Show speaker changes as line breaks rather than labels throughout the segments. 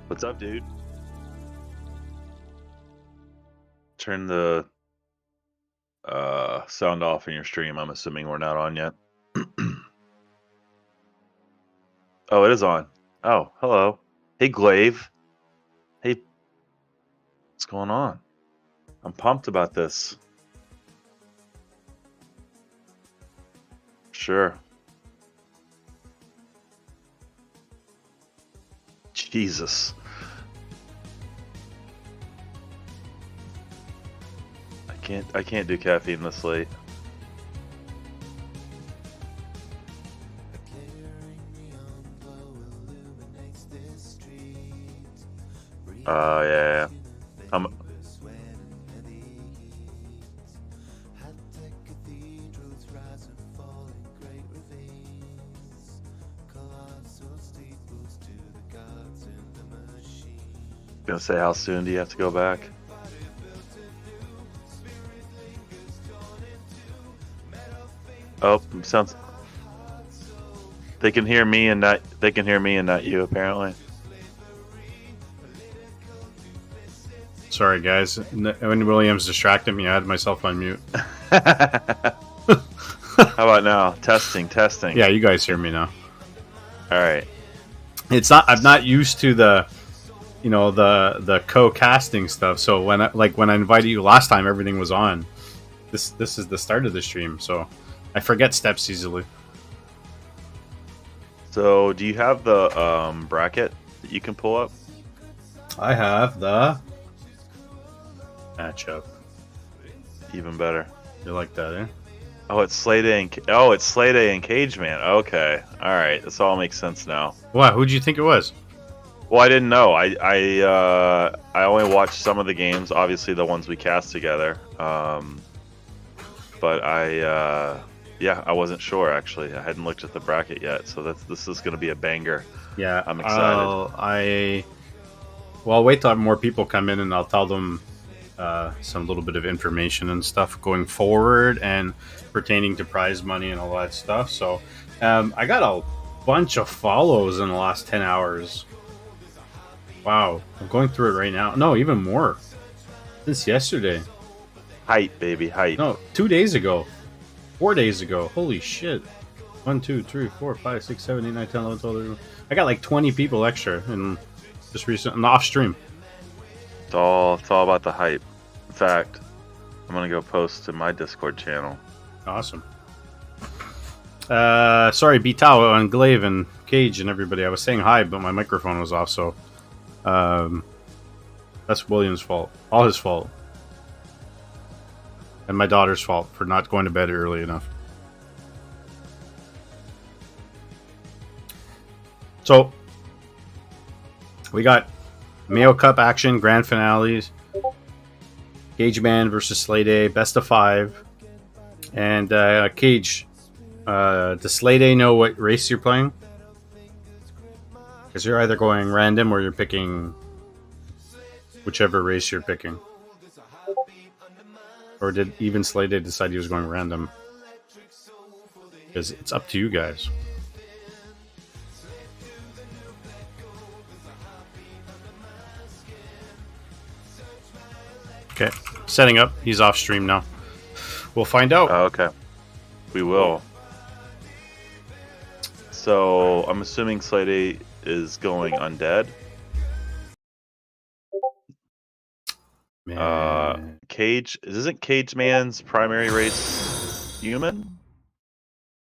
What's up, dude? Turn the sound off in your stream. I'm assuming we're not on yet. Oh, it is on. Oh, hello. Hey, Glaive. Hey, what's going on? I'm pumped about this. Sure. Jesus. I can't do caffeine this late. Yeah. Gonna say, how soon do you have to go back? Oh, sounds. They can hear me and not. They can hear me and not you. Apparently.
Sorry, guys. When Williams distracted me, I had myself on mute.
How about now? Testing.
Yeah, you guys hear me now.
All right.
It's not. I'm not used to the co-casting stuff. So when I invited you last time, everything was on. This is the start of the stream, so I forget steps easily.
So, do you have the bracket that you can pull up?
I have the matchup.
Even better.
You like that, eh?
Oh, it's Slay Day and Cage Man. Okay, all right, this all makes sense now.
Wow, who'd you think it was?
Well, I didn't know. I only watched some of the games, obviously the ones we cast together. But I wasn't sure actually. I hadn't looked at the bracket yet, so this is going to be a banger.
Yeah,
I'm excited.
I'll wait till more people come in and I'll tell them some little bit of information and stuff going forward and pertaining to prize money and all that stuff. So I got a bunch of follows in the last 10 hours. Wow, I'm going through it right now. No, even more. Since yesterday.
Hype, baby, hype.
No, 2 days ago. 4 days ago. Holy shit. 1, 2, 3, 4, 5, 6, 7, 8, 9, 10, 11, 12, 13. I got like 20 people extra in just recent, in the off stream.
It's all about the hype. In fact, I'm gonna go post to my Discord channel.
Awesome. Sorry, Veto and Glaive and Cage and everybody. I was saying hi, but my microphone was off, so that's William's fault. All his fault. And my daughter's fault for not going to bed early enough. So, we got Mayo Cup action, grand finales, Cage Man versus Slay Day, best of 5. And Cage, does Slay Day know what race you're playing? Because you're either going random or you're picking whichever race you're picking. Or did even Slay Day decide he was going random? Because it's up to you guys. Okay, setting up. He's off stream now. We'll find out.
Oh, okay. We will. So, I'm assuming Slay Day is going undead. Cage, isn't Cage Man's primary race human?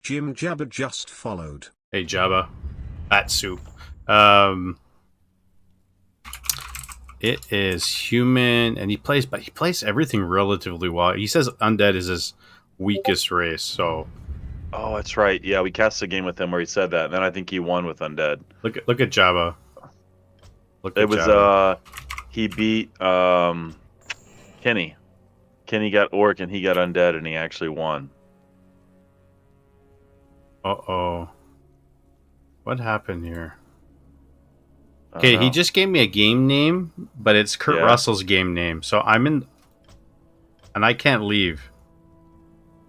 Jim Jabba just followed.
Hey Jabba, at soup. It is human, and he plays everything relatively well. He says undead is his weakest race, so.
Oh, that's right. Yeah, we cast a game with him where he said that, and then I think he won with undead.
Look at Jabba.
He beat Kenny. Kenny got orc and he got undead, and he actually won.
Uh-oh. What happened here? Okay, he just gave me a game name, but it's Kurt Russell's game name. So I'm in, and I can't leave.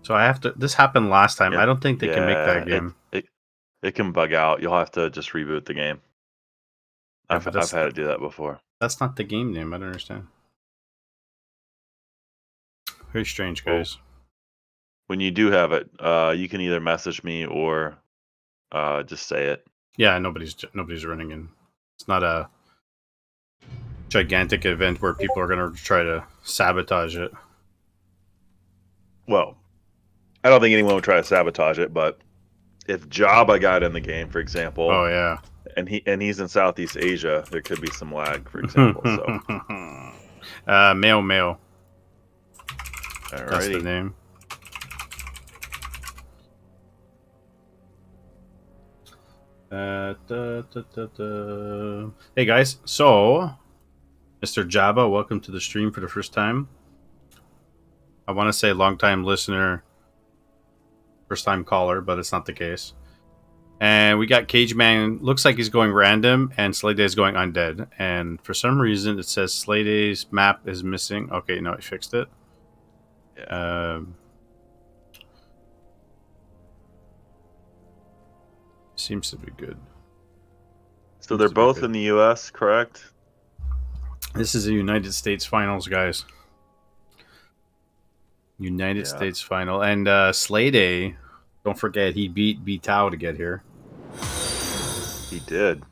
So I have to. This happened last time. I don't think they can make that game.
It can bug out. You'll have to just reboot the game. I've had to do that before.
That's not the game name. I don't understand. Very strange, guys.
When you do have it, you can either message me or just say it.
Yeah, nobody's running in. It's not a gigantic event where people are going to try to sabotage it.
Well, I don't think anyone would try to sabotage it, but if Jabba got in the game, for example, and he's in Southeast Asia, there could be some lag, for example. So,
Mayo.
Alrighty.
That's the name. Hey guys, so Mr. Jabba, welcome to the stream for the first time. I want to say long-time listener, first-time caller, but it's not the case. And we got Cage Man, looks like he's going random, and Slay Day is going undead. And for some reason, it says Slay Day's map is missing. Okay, no, he fixed it.
Yeah.
Seems to be good.
So they're both in the U.S., correct?
This is a United States finals, guys. United States final. And Slay Day, don't forget, he beat Veto to get here.
He did.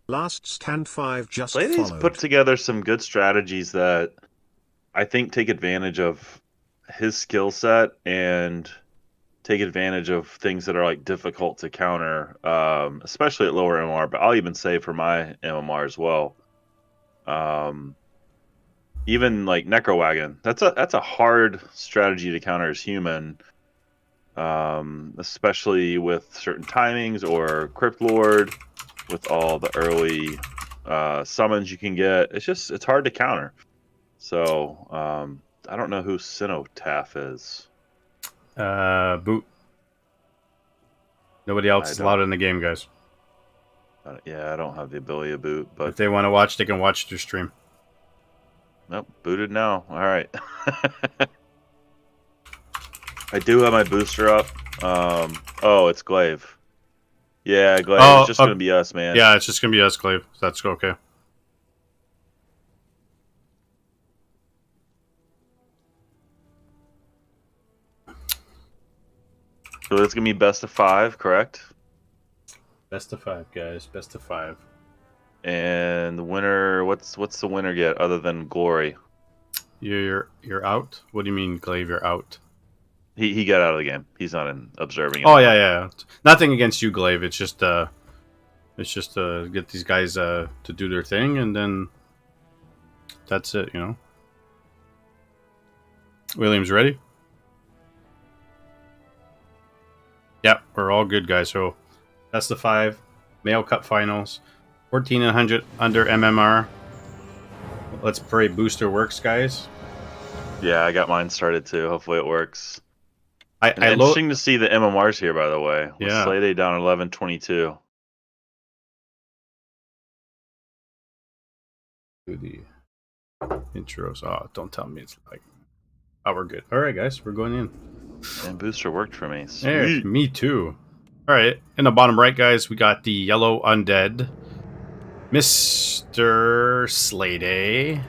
Last stand 5 just
Slay Day's
followed.
put together some good strategies that I think take advantage of his skill set and take advantage of things that are like difficult to counter, especially at lower MMR. But I'll even say for my MMR as well. Even like Necro Wagon, that's a hard strategy to counter as human, especially with certain timings, or Crypt Lord with all the early summons you can get. It's hard to counter. So I don't know who Cenotaph is.
Boot. Nobody else is allowed in the game, guys.
Yeah, I don't have the ability to boot, but
if they want to watch, they can watch through stream.
Nope, booted now. All right. I do have my booster up. Oh, it's Glaive. Yeah, Glaive. It's just gonna be us, man.
Yeah, it's just gonna be us, Glaive. That's okay.
So it's gonna be best of 5, correct?
Best of 5, guys. Best of 5.
And the winner, what's the winner get other than glory?
You're out. What do you mean, Glaive? You're out.
He got out of the game. He's not in observing.
Oh
anymore.
yeah. Nothing against you, Glaive. It's just get these guys to do their thing, and then that's it. Williams, ready? Yep, we're all good, guys. So that's the 5 Mayo Cup finals, 1400 under MMR. Let's pray booster works, guys.
Yeah, I got mine started too. Hopefully it works.
I
interesting to see the MMRs here, by the way. With
Yeah.
Slay Day down 11-22.
Do the intros. Oh, don't tell me it's like. Oh, we're good. All right, guys, we're going in.
And booster worked for me.
Hey, me too. All right, in the bottom right, guys, we got the yellow undead, Mr. Slade,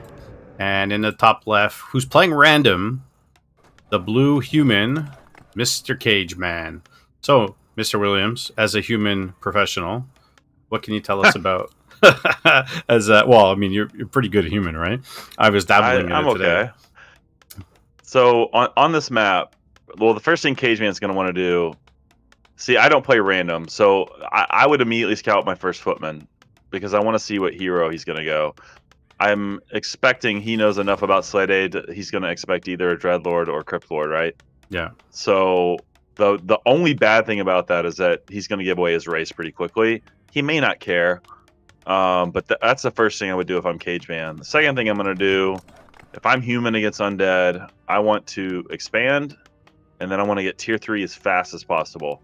and in the top left, who's playing random, the blue human, Mr. Cage Man. So, Mr. Williams, as a human professional, what can you tell us about? Well, I mean, you're pretty good at human, right? I was dabbling in it today.
Okay. So on this map, well, the first thing Cage Man's going to want to do. See, I don't play random, so I would immediately scout my first footman because I want to see what hero he's going to go. I'm expecting he knows enough about Slay Day that he's going to expect either a Dreadlord or Cryptlord, right?
Yeah.
So the only bad thing about that is that he's going to give away his race pretty quickly. He may not care, but that's the first thing I would do if I'm Cage Man. The second thing I'm going to do, if I'm human against undead, I want to expand, and then I want to get tier 3 as fast as possible.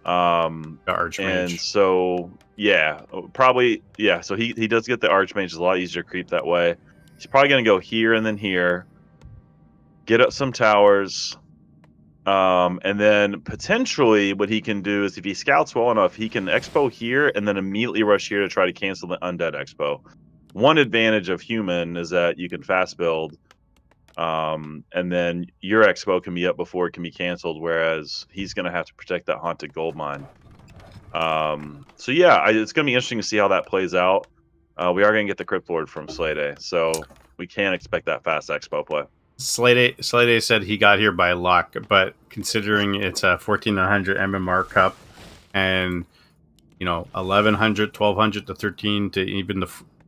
Archmage.
And so, yeah, probably, yeah. So he does get the Archmage. It's a lot easier to creep that way. He's probably going to go here and then here, get up some towers, and then potentially what he can do is if he scouts well enough, he can expo here and then immediately rush here to try to cancel the undead expo. One advantage of human is that you can fast build, and then your expo can be up before it can be canceled, whereas he's going to have to protect that haunted gold mine. So yeah, it's going to be interesting to see how that plays out. We are going to get the Cryptlord from Slay Day, so we can expect that fast expo play.
Slay Day said he got here by luck, but considering it's a 1400 MMR Cup and 1100, 1200 to 13 to even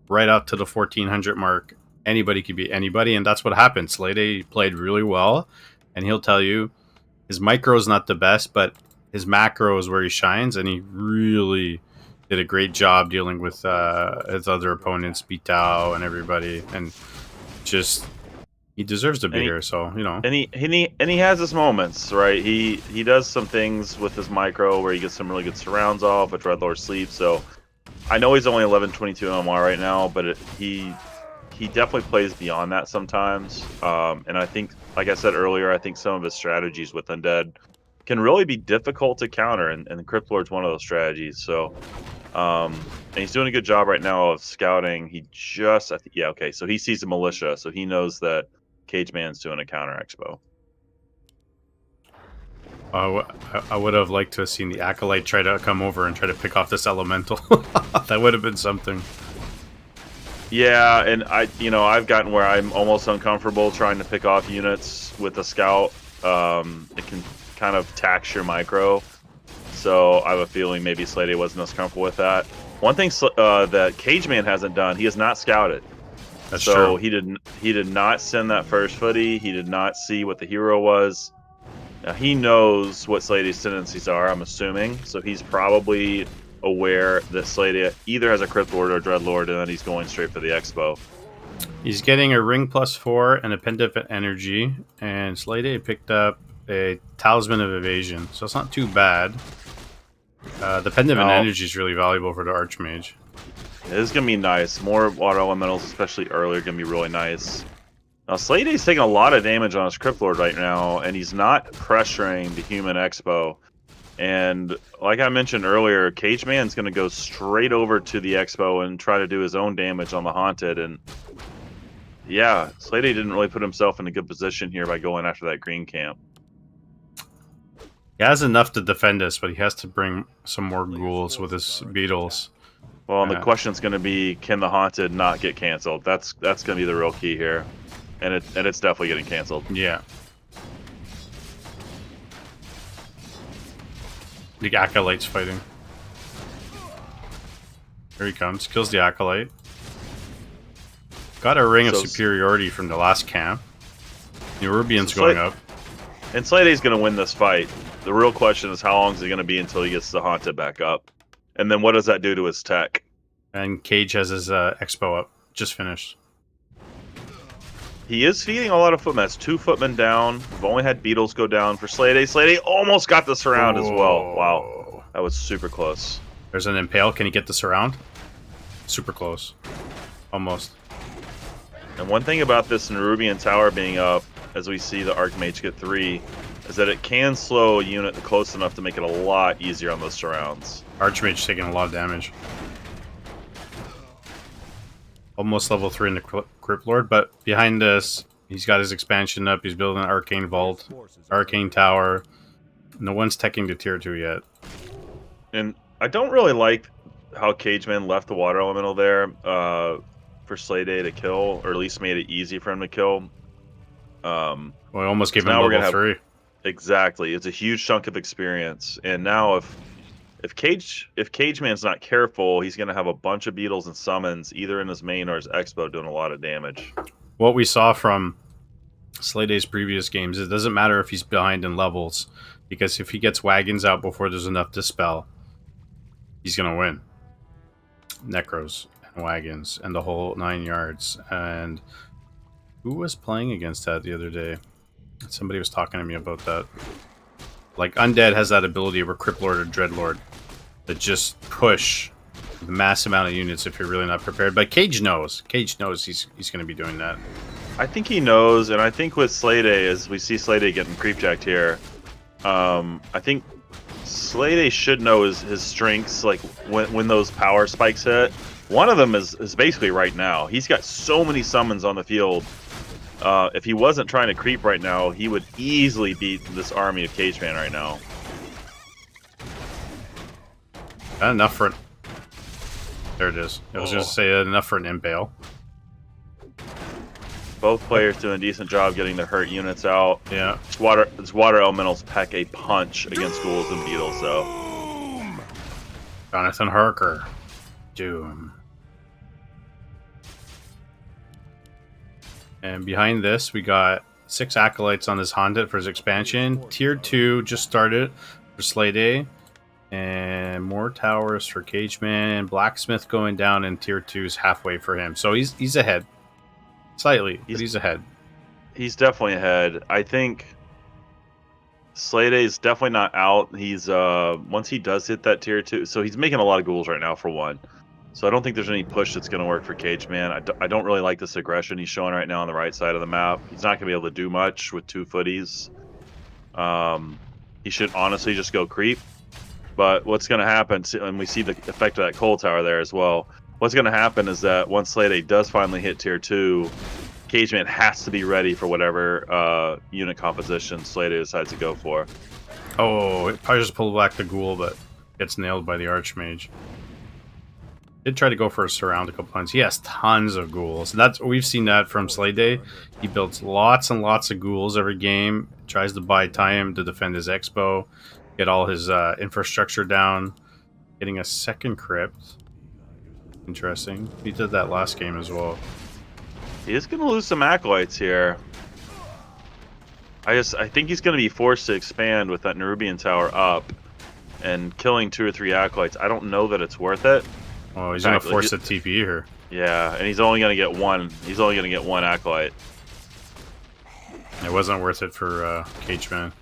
right up to the 1400 mark, anybody could be anybody, and that's what happened. Slay Day played really well, and he'll tell you his micro is not the best, but his macro is where he shines, and he really did a great job dealing with his other opponents, Veto and everybody, and just he deserves to be here. So
and he has his moments, right? He does some things with his micro where he gets some really good surrounds off, with Dreadlord sleep. So I know he's only 11-22 MMR right now, but he definitely plays beyond that sometimes. And I think, like I said earlier, I think some of his strategies with Undead can really be difficult to counter, and the Cryptlord's one of those strategies. So, and he's doing a good job right now of scouting. So he sees a militia, so he knows that Cage Man's doing a counter expo.
I would have liked to have seen the Acolyte try to come over and try to pick off this Elemental. That would have been something.
Yeah, and I've gotten where I'm almost uncomfortable trying to pick off units with a scout. It can kind of tax your micro, so I have a feeling maybe Slay Day wasn't as comfortable with that. One thing that Cage Man hasn't done, he has not scouted.
That's true.
He did not send that first footy. He did not see what the hero was. Now, he knows what Slay Day's tendencies are, I'm assuming, so he's probably aware that Slay Day either has a Cryptlord or a Dreadlord, and then he's going straight for the expo.
He's getting a ring +4 and a Pendant of Energy, and Slay Day picked up a Talisman of Evasion, so it's not too bad. The Pendant of Energy is really valuable for the Archmage.
It is going to be nice. More water elementals, especially early, are going to be really nice. Now, Slay Day's taking a lot of damage on his Cryptlord right now, and he's not pressuring the human expo. And like I mentioned earlier, Cage Man's going to go straight over to the expo and try to do his own damage on the Haunted. And yeah, Slay Day didn't really put himself in a good position here by going after that green camp.
He has enough to defend us, but he has to bring some more ghouls with his beetles.
Well, and the question's going to be, can the Haunted not get canceled? That's going to be the real key here, and it's definitely getting canceled.
Yeah. The Acolyte's fighting. Here he comes. Kills the Acolyte. Got a ring of superiority from the last camp. The Rubian's going up.
And Slade's going to win this fight. The real question is, how long is it going to be until he gets the Haunted back up? And then what does that do to his tech?
And Cage has his Expo up. Just finished.
He is feeding a lot of footmen. That's 2 footmen down. We've only had Beetles go down for Slade. Slade almost got the surround as well. Wow. That was super close.
There's an Impale. Can he get the surround? Super close. Almost.
And one thing about this Nerubian Tower being up, as we see the Archmage get 3, is that it can slow a unit close enough to make it a lot easier on those surrounds.
Archmage taking a lot of damage. Almost level 3 in the Crypt Lord, but behind this, he's got his expansion up. He's building an Arcane Vault, Arcane Tower. No one's teching to tier 2 yet.
And I don't really like how Cageman left the Water Elemental there for Slade to kill, or at least made it easy for him to kill.
Well, I almost gave him level 3.
Exactly. It's a huge chunk of experience. And now if Cageman's not careful, he's going to have a bunch of Beetles and Summons, either in his main or his Expo, doing a lot of damage.
What we saw from Slade's previous games, it doesn't matter if he's behind in levels, because if he gets Wagons out before there's enough Dispel, he's going to win. Necros and Wagons and the whole 9 yards. And who was playing against that the other day? Somebody was talking to me about that. Like, Undead has that ability where Crypt Lord or Dreadlord that just push the mass amount of units if you're really not prepared. But Cage knows. Cage knows he's going to be doing that.
I think he knows, and I think with Slade, as we see Slade getting creepjacked here, I think Slade should know his strengths, like when those power spikes hit. One of them is basically right now. He's got so many summons on the field. If he wasn't trying to creep right now, he would easily beat this army of Cageman right now.
Not enough for it. There it is. I was going to say enough for an Impale.
Both players doing a decent job getting the hurt units out.
Yeah.
This water elementals pack a punch against ghouls and beetles, though.
Jonathan Harker. Doom. And behind this, we got 6 Acolytes on his Haunted for his expansion. Tier 2 just started for Slade. And more towers for Cageman. Blacksmith going down, and Tier 2 is halfway for him. So he's ahead. Slightly, but he's ahead.
He's definitely ahead. I think Slade is definitely not out. He's once he does hit that Tier 2, so he's making a lot of ghouls right now for one. So I don't think there's any push that's going to work for Cageman. I don't really like this aggression he's showing right now on the right side of the map. He's not going to be able to do much with 2 footies. He should honestly just go creep. But what's going to happen, and we see the effect of that coal tower there as well, what's going to happen is that once Slade does finally hit Tier 2, Cageman has to be ready for whatever unit composition Slade decides to go for.
Oh, it probably just pulled back the ghoul, but gets nailed by the Archmage. Did try to go for a surround a couple times. He has tons of ghouls. And we've seen that from Slade. He builds lots and lots of ghouls every game. Tries to buy time to defend his Expo. Get all his infrastructure down. Getting a second crypt. Interesting. He did that last game as well.
He is going to lose some Acolytes here. I think he's going to be forced to expand with that Nerubian Tower up. And killing 2 or 3 Acolytes, I don't know that it's worth it.
Oh, he's going to force a TP here.
Yeah, and he's only going to get one. He's only going to get 1 Acolyte.
It wasn't worth it for Cageman.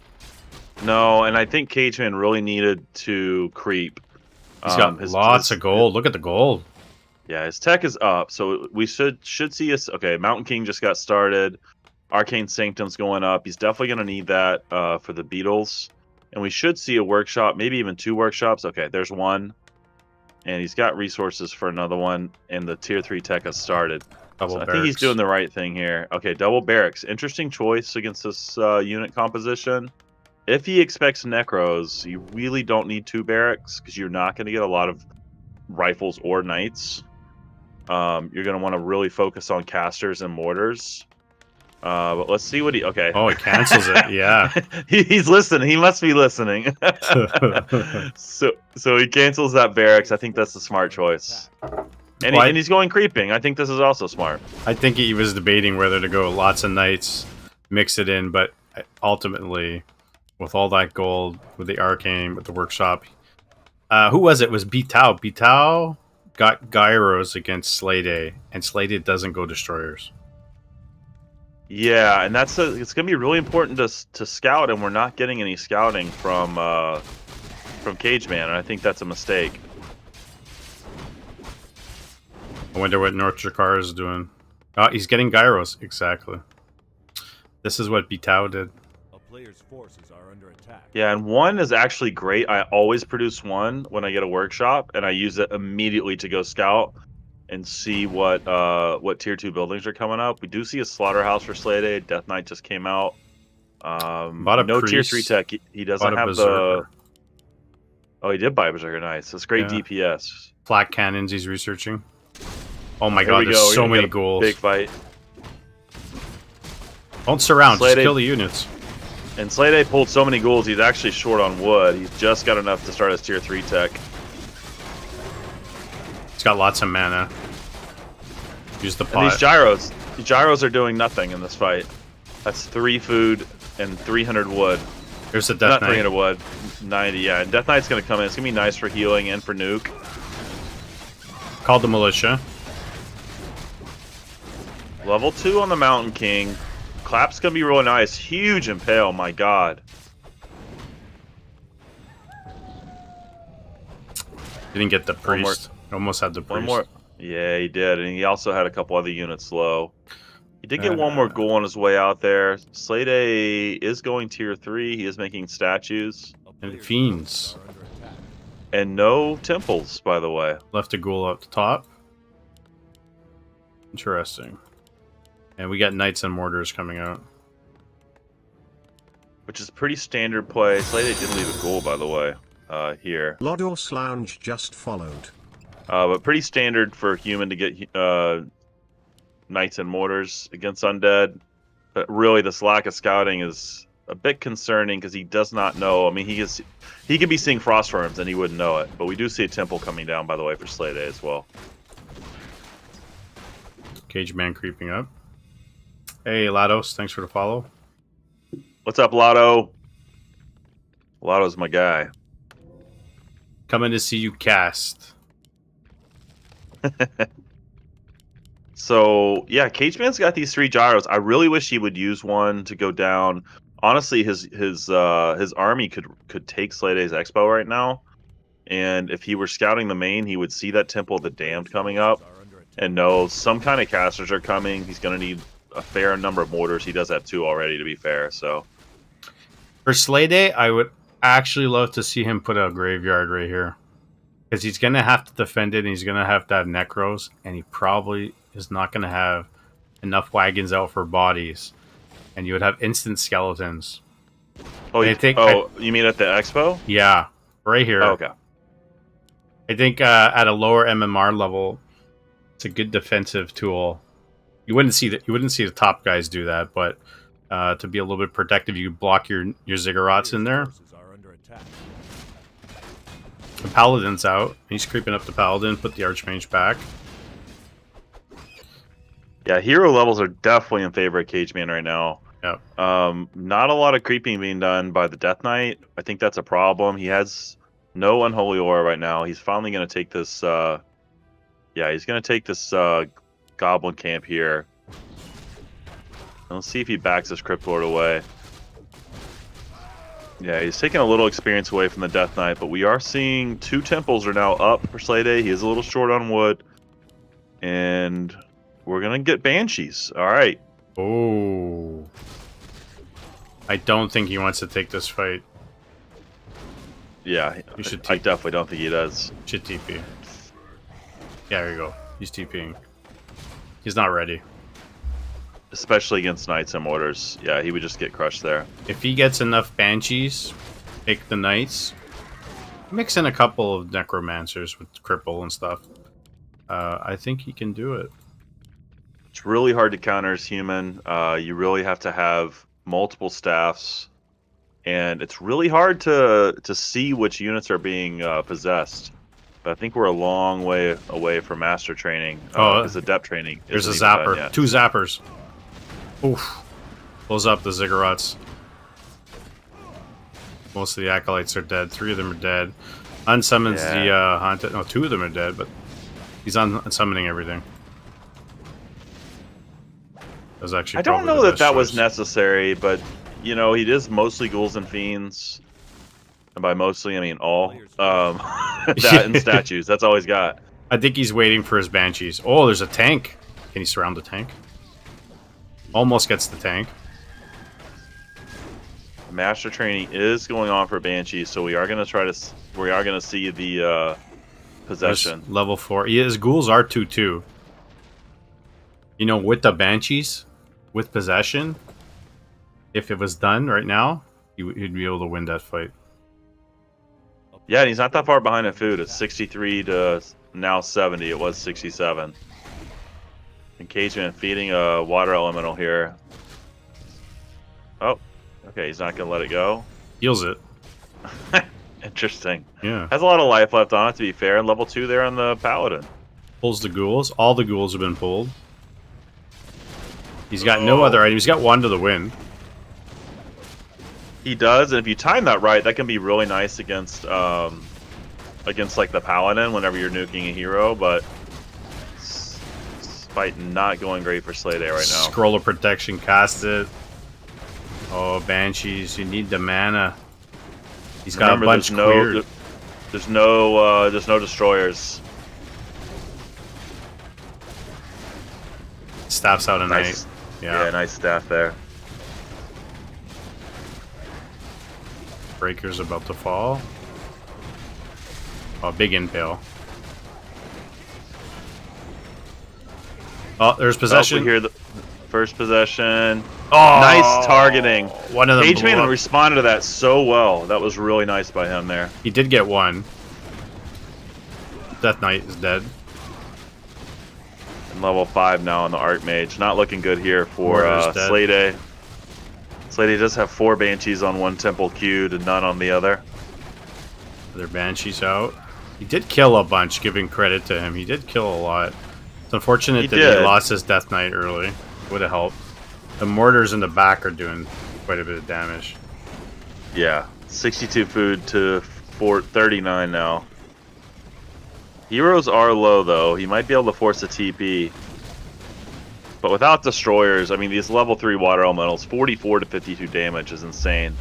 No, and I think Cageman really needed to creep.
He's got lots of gold. Look at the gold.
Yeah, his tech is up, so we should see us. Okay, Mountain King just got started. Arcane Sanctum's going up. He's definitely going to need that for the Beetles. And we should see a workshop, maybe even 2 workshops. Okay, there's one. And he's got resources for another one, and the Tier 3 tech has started. So I think he's doing the right thing here. Okay, double barracks. Interesting choice against this unit composition. if he expects necros, you really don't need 2 barracks because you're not going to get a lot of rifles or knights. You're going to want to really focus on casters and mortars. But let's see what he. Okay.
Oh, he cancels it. Yeah.
He's listening. He must be listening. So he cancels that barracks. I think that's the smart choice. And, and he's going creeping. I think this is also smart.
I think he was debating whether to go lots of knights, mix it in, but ultimately, with all that gold, with the arcane, with the workshop, who was it? It was Veto. Veto got gyros against Slade, and Slade doesn't go destroyers.
Yeah, and it's going to be really important to scout, and we're not getting any scouting from Cage Man, and I think that's a mistake.
I wonder what North Jakar is doing. Oh, he's getting gyros. Exactly. This is what Veto did.
A player's forces are under attack.
Yeah, and 1 is actually great. I always produce 1 when I get a workshop, and I use it immediately to go scout and see what tier 2 buildings are coming up. We do see a slaughterhouse for Slade. Death Knight just came out. No tier 3 tech. He doesn't have the. Oh, he did buy a Berserker. Nice. That's great DPS.
Flak cannons. He's researching. Oh my god! There's so many ghouls.
Big fight.
Don't surround.
Slade,
just kill the units.
And Slade pulled so many ghouls. He's actually short on wood. He's just got enough to start his tier 3 tech.
He's got lots of mana. Use the pot.
And these gyros are doing nothing in this fight. That's 3 food and 300 wood.
Here's the Death Knight.
Not 300 wood, 90. Yeah, and Death Knight's gonna come in. It's gonna be nice for healing and for nuke.
Called the militia.
Level 2 on the Mountain King. Clap's gonna be really nice. Huge impale. My God.
Didn't get the priest. Almost had the priest.
One more. Yeah, he did, and he also had a couple other units low. He did get one more ghoul on his way out there. Slade is going tier 3. He is making statues.
And fiends.
And no temples, by the way.
Left a ghoul up the top. Interesting. And we got knights and mortars coming out.
Which is pretty standard play. Slade did leave a ghoul, by the way, here.
Lodos Lounge just followed.
But pretty standard for human to get knights and mortars against undead. But really, this lack of scouting is a bit concerning because he does not know. I mean, he could be seeing frost worms and he wouldn't know it. But we do see a temple coming down, by the way, for Slade as well.
Cage Man creeping up. Hey, Lados, thanks for the follow.
What's up, Lotto? Lotto's my guy.
Coming to see you cast.
So yeah, Cage Man's got these 3 gyros. I really wish he would use one to go down. Honestly, his army could take Slade's Expo right now, and if he were scouting the main, he would see that Temple of the Damned coming up, and know some kind of casters are coming. He's going to need a fair number of mortars. He does have 2 already, to be fair. So
for Slade, I would actually love to see him put a graveyard right here. Because he's going to have to defend it, and he's going to have necros, and he probably is not going to have enough wagons out for bodies. And you would have instant skeletons.
Oh, you mean at the expo?
Yeah, right here.
Oh, okay.
I think at a lower MMR level, it's a good defensive tool. You wouldn't see the top guys do that, but to be a little bit protective, you block your ziggurats in there. The Paladin's out. He's creeping up the Paladin, put the Archmage back.
Yeah, hero levels are definitely in favor of Cage Man right now.
Yeah.
Not a lot of creeping being done by the Death Knight. I think that's a problem. He has no Unholy Aura right now. He's finally going to take this... he's going to take this Goblin Camp here. And let's see if he backs this Crypt Lord away. Yeah, he's taking a little experience away from the Death Knight, but we are seeing 2 temples are now up for Slade. He is a little short on wood. And we're going to get Banshees. All right.
Oh. I don't think he wants to take this fight.
Yeah, I definitely don't think he does.
Should TP. Yeah, there you go. He's TPing. He's not ready.
especially against Knights and Mortars. Yeah, he would just get crushed there.
If he gets enough Banshees, take the Knights, mix in a couple of Necromancers with Cripple and stuff. I think he can do it.
It's really hard to counter as human. You really have to have multiple staffs, and it's really hard to see which units are being possessed. But I think we're a long way away from master training because Adept training
There's a
isn't even done
Zapper.
yet.
2 Zappers. Oof. Blows up the Ziggurats. Most of the Acolytes are dead. 3 of them are dead. Unsummons the Haunted. No, 2 of them are dead, but he's unsummoning everything. That was actually
I don't
probably
know
the
that
best
that was
choice.
necessary, but you know, he is mostly ghouls and fiends. And by mostly, I mean all. That and statues. That's all he's got.
I think he's waiting for his Banshees. Oh, there's a tank. Can he surround the tank? Almost gets the tank.
Master training is going on for Banshee, so we are going to see the possession.
There's level 4. Yeah, his ghouls are 2/2. You know, with the Banshees, with possession, if it was done right now, he'd be able to win that fight.
Yeah, and he's not that far behind in food. It's 63 to now 70. It was 67. Engagement feeding a water elemental here. Oh, okay. He's not going to let it go.
Heals it.
Interesting.
Yeah.
Has a lot of life left on it, to be fair. And level 2 there on the Paladin.
Pulls the ghouls. All the ghouls have been pulled. He's got no other item. He's got 1 to the win.
He does, and if you time that right, that can be really nice against like the Paladin whenever you're nuking a hero, but this fight not going great for Slay Day right now.
Scroll of Protection, cast it. Oh, Banshees, you need the mana. He's got
Remember,
a bunch cleared.
There's no destroyers.
Staffs out a
Nice.
Knight.
Yeah, nice staff there.
Breaker's about to fall. Oh, big impale. Oh, there's possession.
We hear the first possession.
Oh,
Nice targeting.
One of them.
Cageman responded to that so well. That was really nice by him there.
He did get 1. Death Knight is dead.
And level 5 now on the Archmage. Not looking good here for Slay Day. Slay Day does have 4 Banshees on one temple queued and none on the other.
Their Banshees out. He did kill a bunch, giving credit to him. He did kill a lot. It's unfortunate that he lost his Death Knight early. Would have helped. The mortars in the back are doing quite a bit of damage.
Yeah, 62 food to 39 now. Heroes are low though. He might be able to force a TP. But without destroyers, I mean, these level 3 water elementals, 44 to 52 damage is insane.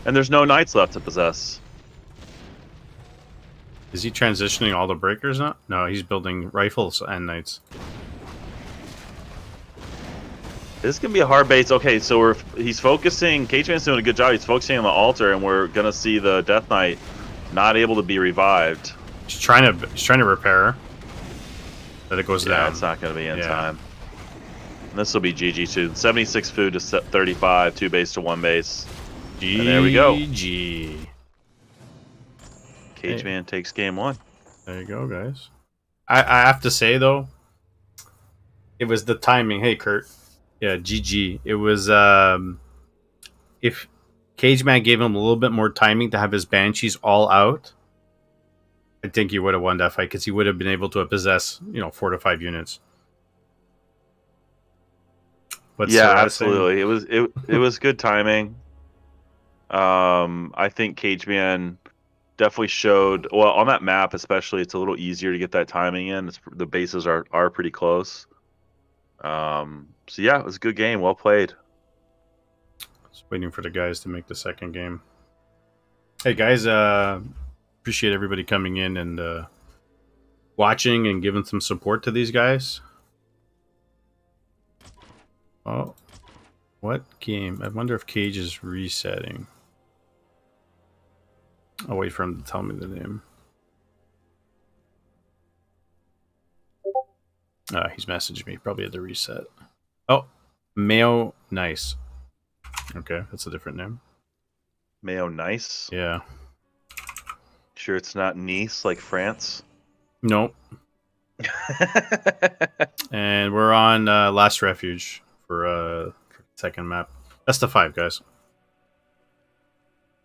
And there's no knights left to possess.
Is he transitioning all the breakers now? No, he's building rifles and knights.
This can be a hard base. Okay, so he's focusing. Cageman's doing a good job. He's focusing on the altar, and we're gonna see the Death Knight not able to be revived.
He's trying to repair. That it goes down.
It's not gonna be in time. And this will be GG too. 76 food to 35, 2 base to 1 base.
GG.
And there we go.
GG.
Cageman takes game 1.
There you go, guys. I have to say though, it was the timing. Hey, Kurt. Yeah, GG. It was if Cageman gave him a little bit more timing to have his Banshees all out, I think he would have won that fight because he would have been able to possess, 4 to 5 units. But
yeah, absolutely. It was good timing. I think Cageman definitely showed well on that map, especially. It's a little easier to get that timing in. The bases are pretty close. So yeah, it was a good game. Well played.
Just waiting for the guys to make the second game. Hey guys, appreciate everybody coming in and watching and giving some support to these guys. Oh, what game? I wonder if Cage is resetting. I'll wait for him to tell me the name. He's messaged me. Probably at the reset. Oh, Mayo Nice. Okay, that's a different name.
Mayo Nice.
Yeah.
Sure, it's not Nice like France.
Nope. And we're on Last Refuge for second map. Best of 5, guys.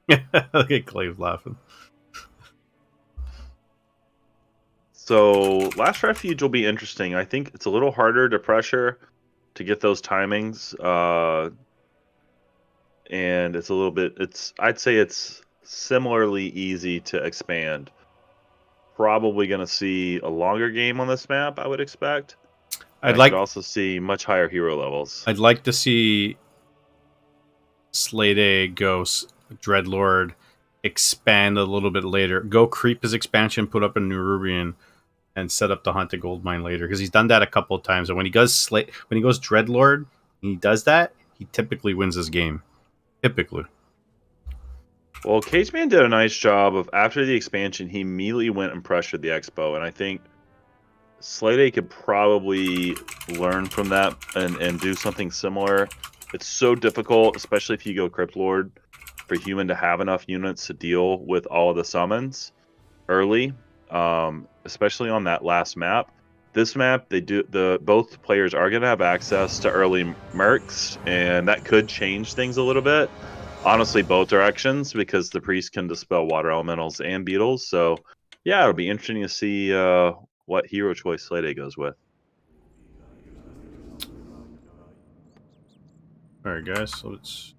Look at Clave laughing.
So Last Refuge will be interesting. I think it's a little harder to pressure to get those timings, and it's a little bit. I'd say it's similarly easy to expand. Probably going to see a longer game on this map, I would expect. I could also see much higher hero levels.
I'd like to see Slade A go Dreadlord expand a little bit later. Go creep his expansion, put up a new Rubian, and set up the Haunted Goldmine later, because he's done that a couple of times. And when he goes Dreadlord, and he does that, he typically wins his game. Typically.
Well, Cageman did a nice job of, after the expansion, he immediately went and pressured the Expo, and I think Slade A could probably learn from that and do something similar. It's so difficult, especially if you go Crypt Lord, for human to have enough units to deal with all of the summons early, especially on that last map. This map, both players are going to have access to early mercs, and that could change things a little bit. Honestly, both directions, because the priest can dispel water elementals and beetles. So, yeah, it'll be interesting to see what hero choice Slade A goes with.
All right, guys. So let's.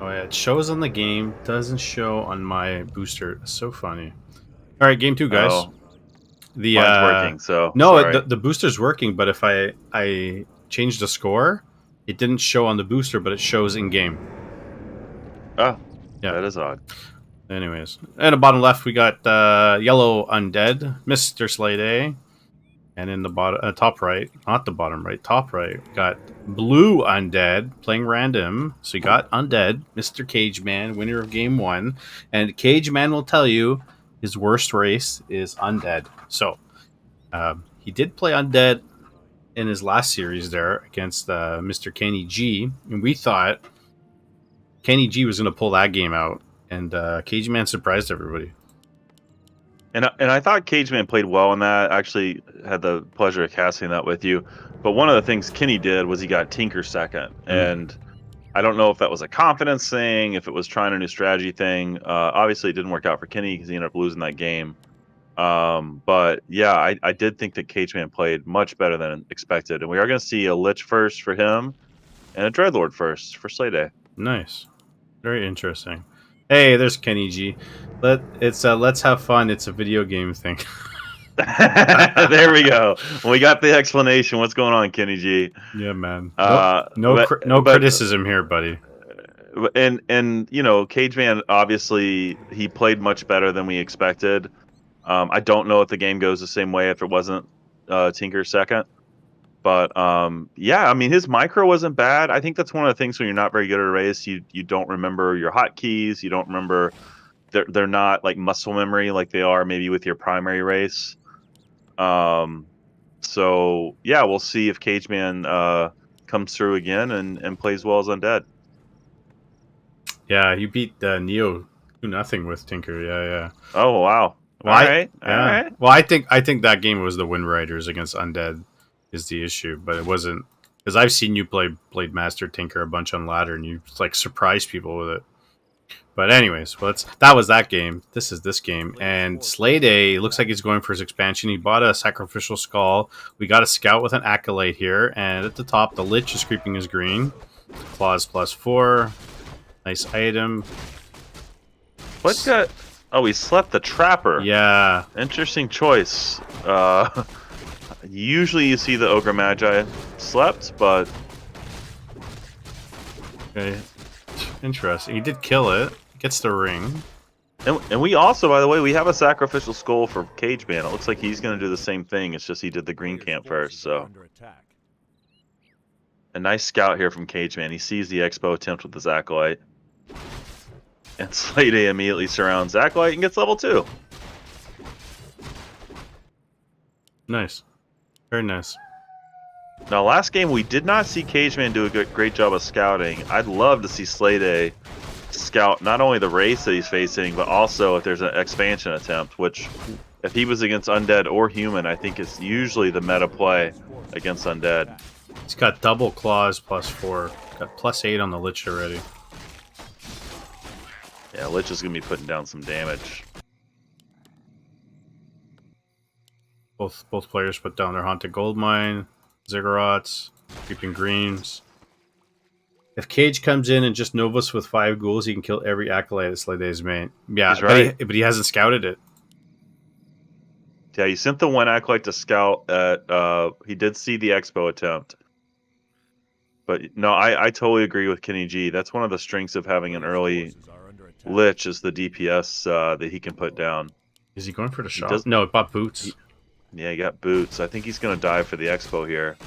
Oh yeah, it shows on the game, doesn't show on my booster. It's so funny. All right, game 2, guys.
Oh,
the
mine's working. So
no, the booster's working, but if I change the score, it didn't show on the booster, but it shows in game.
Oh,
yeah,
that is odd.
Anyways, and the bottom left we got yellow undead, Mr. Slade A, and in the bottom top right, not the bottom right, top right, we got blue undead playing random. So you got undead, Mr. Cageman, winner of game 1, and Cageman will tell you his worst race is undead. So he did play undead in his last series there against Mr. Kenny G, and we thought Kenny G was going to pull that game out, and Cageman surprised everybody.
And I thought Cageman played well in that. I actually had the pleasure of casting that with you. But one of the things Kenny did was he got Tinker second, and I don't know if that was a confidence thing, if it was trying a new strategy thing. Obviously, it didn't work out for Kenny because he ended up losing that game. But yeah, I did think that Cageman played much better than expected, and we are going to see a Lich first for him and a Dreadlord first for Slade A.
Nice, very interesting. Hey, there's Kenny G. Let's have fun. It's a video game thing.
There we go. We got the explanation. What's going on, Kenny G?
Yeah, man. No criticism here, buddy.
And you know, Cageman, obviously he played much better than we expected. I don't know if the game goes the same way if it wasn't Tinker second. But yeah, I mean, his micro wasn't bad. I think that's one of the things when you're not very good at a race, you don't remember your hotkeys. You don't remember. They're not like muscle memory like they are maybe with your primary race. So yeah, we'll see if Cageman comes through again and plays well as undead.
Yeah, you beat Neo 2-0 with Tinker. Yeah.
Oh wow.
Well,
all right.
Well, I think that game was the Wind Riders against undead is the issue, but it wasn't, because I've seen you play Blade Master Tinker a bunch on ladder, and you like surprise people with it. But anyways, that was that game. This is this game, and Slade A looks like he's going for his expansion. He bought a Sacrificial Skull. We got a Scout with an Acolyte here, and at the top, the Lich is creeping his green. Claws +4. Nice item.
What's that? Oh, he slept the Trapper.
Yeah.
Interesting choice. Usually you see the Ogre Magi slept, but...
Okay. Interesting. He did kill it. Gets the ring.
And we also, by the way, we have a Sacrificial Skull for Cageman. It looks like he's going to do the same thing. It's just he did the green camp first, so... A nice scout here from Cageman. He sees the Expo attempt with his Acolyte. And Slade A immediately surrounds Acolyte and gets level 2.
Nice. Very nice.
Now, last game we did not see Cageman do a great job of scouting. I'd love to see Slade scout not only the race that he's facing, but also if there's an expansion attempt, which if he was against Undead or Human, I think is usually the meta play against Undead.
He's got double claws +4. Got +8 on the Lich already.
Yeah, Lich is going to be putting down some damage.
Both players put down their Haunted Goldmine, Ziggurats, Creeping Greens. If Cage comes in and just Novus with 5 ghouls, he can kill every Acolyte at Slade's main. Yeah,
He's right.
But he hasn't scouted it.
Yeah, he sent the one Acolyte to scout at... he did see the Expo attempt. But no, I totally agree with Kenny G. That's one of the strengths of having an early Lich is the DPS that he can put down.
Is he going for the shot? No, he bought boots.
Yeah, he got boots. I think he's going to dive for the Expo here.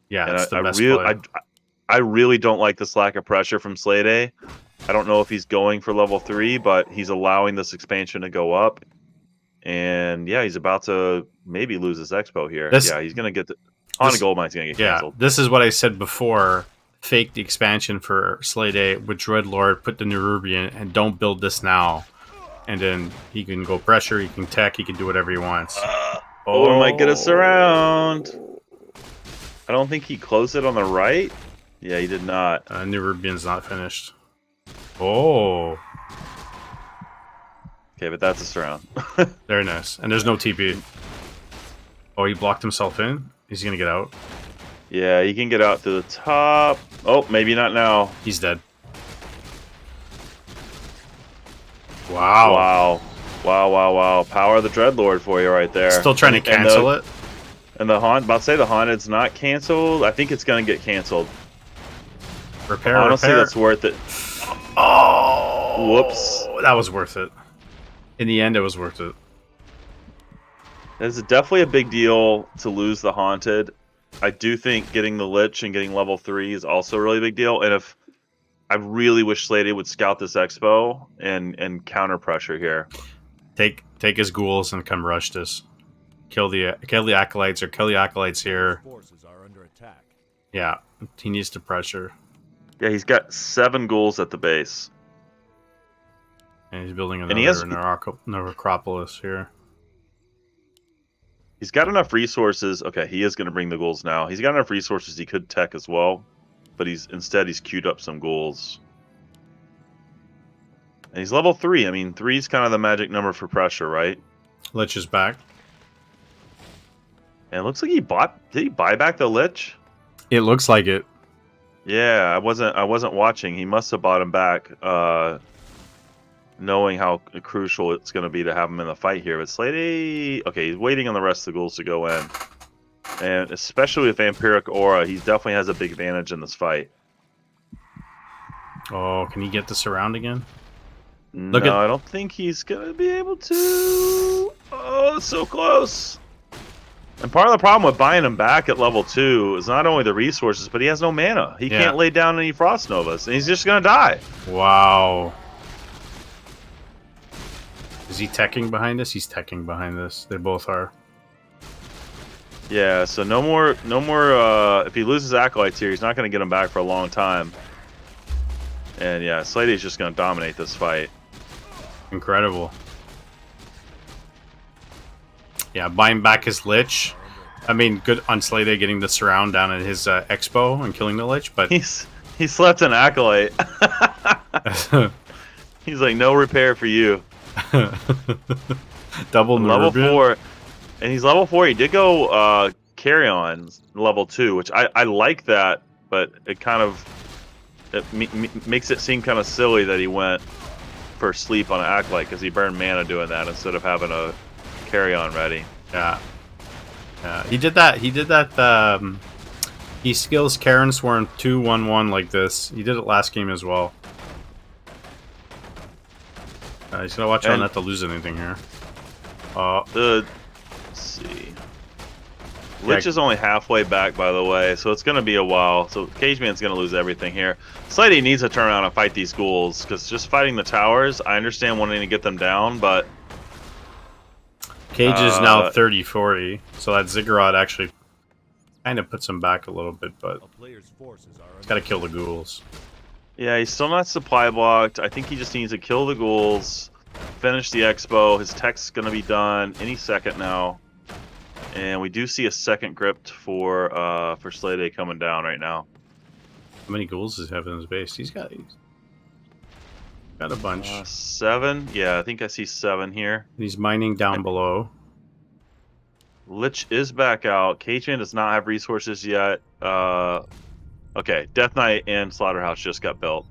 Yeah,
and
it's the best play.
I really don't like this lack of pressure from Slade. I don't know if he's going for level 3, but he's allowing this expansion to go up. And yeah, he's about to maybe lose his Expo here. Yeah, he's going to get the... Haunted Goldmine's going to get canceled.
Yeah, this is what I said before. Fake the expansion for Slade with Dreadlord, put the Nerubian, and don't build this now. And then he can go pressure, he can tech, he can do whatever he wants.
Or might get us around. I don't think he closed it on the right. Yeah, he did not.
Nerubian's not finished. Oh.
Okay, but that's a surround.
Very nice. And there's no TP. Oh, he blocked himself in? He's going to get out.
Yeah, he can get out to the top. Oh, maybe not now.
He's dead. Wow.
Wow. Wow, wow, wow. Power of the Dreadlord for you right there.
Still trying to cancel it.
And the about to say the Haunted's not canceled. I think it's going to get canceled.
Repair,
honestly, that's worth it.
Oh!
Whoops.
That was worth it. In the end, it was worth it.
It's definitely a big deal to lose the Haunted. I do think getting the Lich and getting level 3 is also a really big deal. And if I really wish Slade would scout this Expo and counter pressure here.
Take his ghouls and come rush this. Kill the Acolytes or kill the Acolytes here.
Forces are under attack.
Yeah, he needs to pressure.
Yeah, he's got 7 ghouls at the base.
And he's building another Necropolis here.
He's got enough resources. Okay, he is going to bring the ghouls now. He's got enough resources he could tech as well. But instead he's queued up some ghouls. And he's level 3. I mean, 3 is kind of the magic number for pressure, right?
Lich is back.
And it looks like he bought... Did he buy back the Lich?
It looks like it.
Yeah, I wasn't watching. He must have bought him back, knowing how crucial it's going to be to have him in the fight here. But Slade... Okay, he's waiting on the rest of the ghouls to go in. And especially with Vampiric Aura, he definitely has a big advantage in this fight.
Oh, can he get this around again?
No, I don't think he's going to be able to. Oh, so close. And part of the problem with buying him back at level 2 is not only the resources, but he has no mana. He can't lay down any Frost Novas, and he's just going to die.
Wow. Is he teching behind this? He's teching behind this. They both are.
Yeah, so no more. If he loses Acolytes here, he's not going to get him back for a long time. And yeah, Slade's just going to dominate this fight.
Incredible. Yeah, buying back his Lich. I mean, good on Slade getting the surround down at his Expo and killing the Lich, but
he slept an Acolyte. He's like, no repair for you.
Double
level 4. And he's level 4. He did go carry on level 2, which I like that, but it kind of makes it seem kind of silly that he went for sleep on an Acolyte because he burned mana doing that instead of having a carry on ready.
Yeah. He did that. He skills Karen Swarm 2/1/1 like this. He did it last game as well. He's gonna watch out not to lose anything here.
Let's see. Lich is only halfway back, by the way, so it's going to be a while. So Cageman's going to lose everything here. Slade needs to turn around and fight these ghouls, because just fighting the towers, I understand wanting to get them down, but...
Cage is now 30-40, so that Ziggurat actually Kind of puts him back a little bit, but
A player's forces are
he's got to kill the ghouls.
Yeah, he's still not supply blocked. I think he just needs to kill the ghouls, finish the expo. His tech's going to be done any second now. And we do see a second Gript for Slay Day coming down right now.
How many ghouls does he have in his base? He's got a bunch.
7? Yeah, I think I see 7 here.
He's mining down below.
Lich is back out. Cageman does not have resources yet. Okay, Death Knight and Slaughterhouse just got built.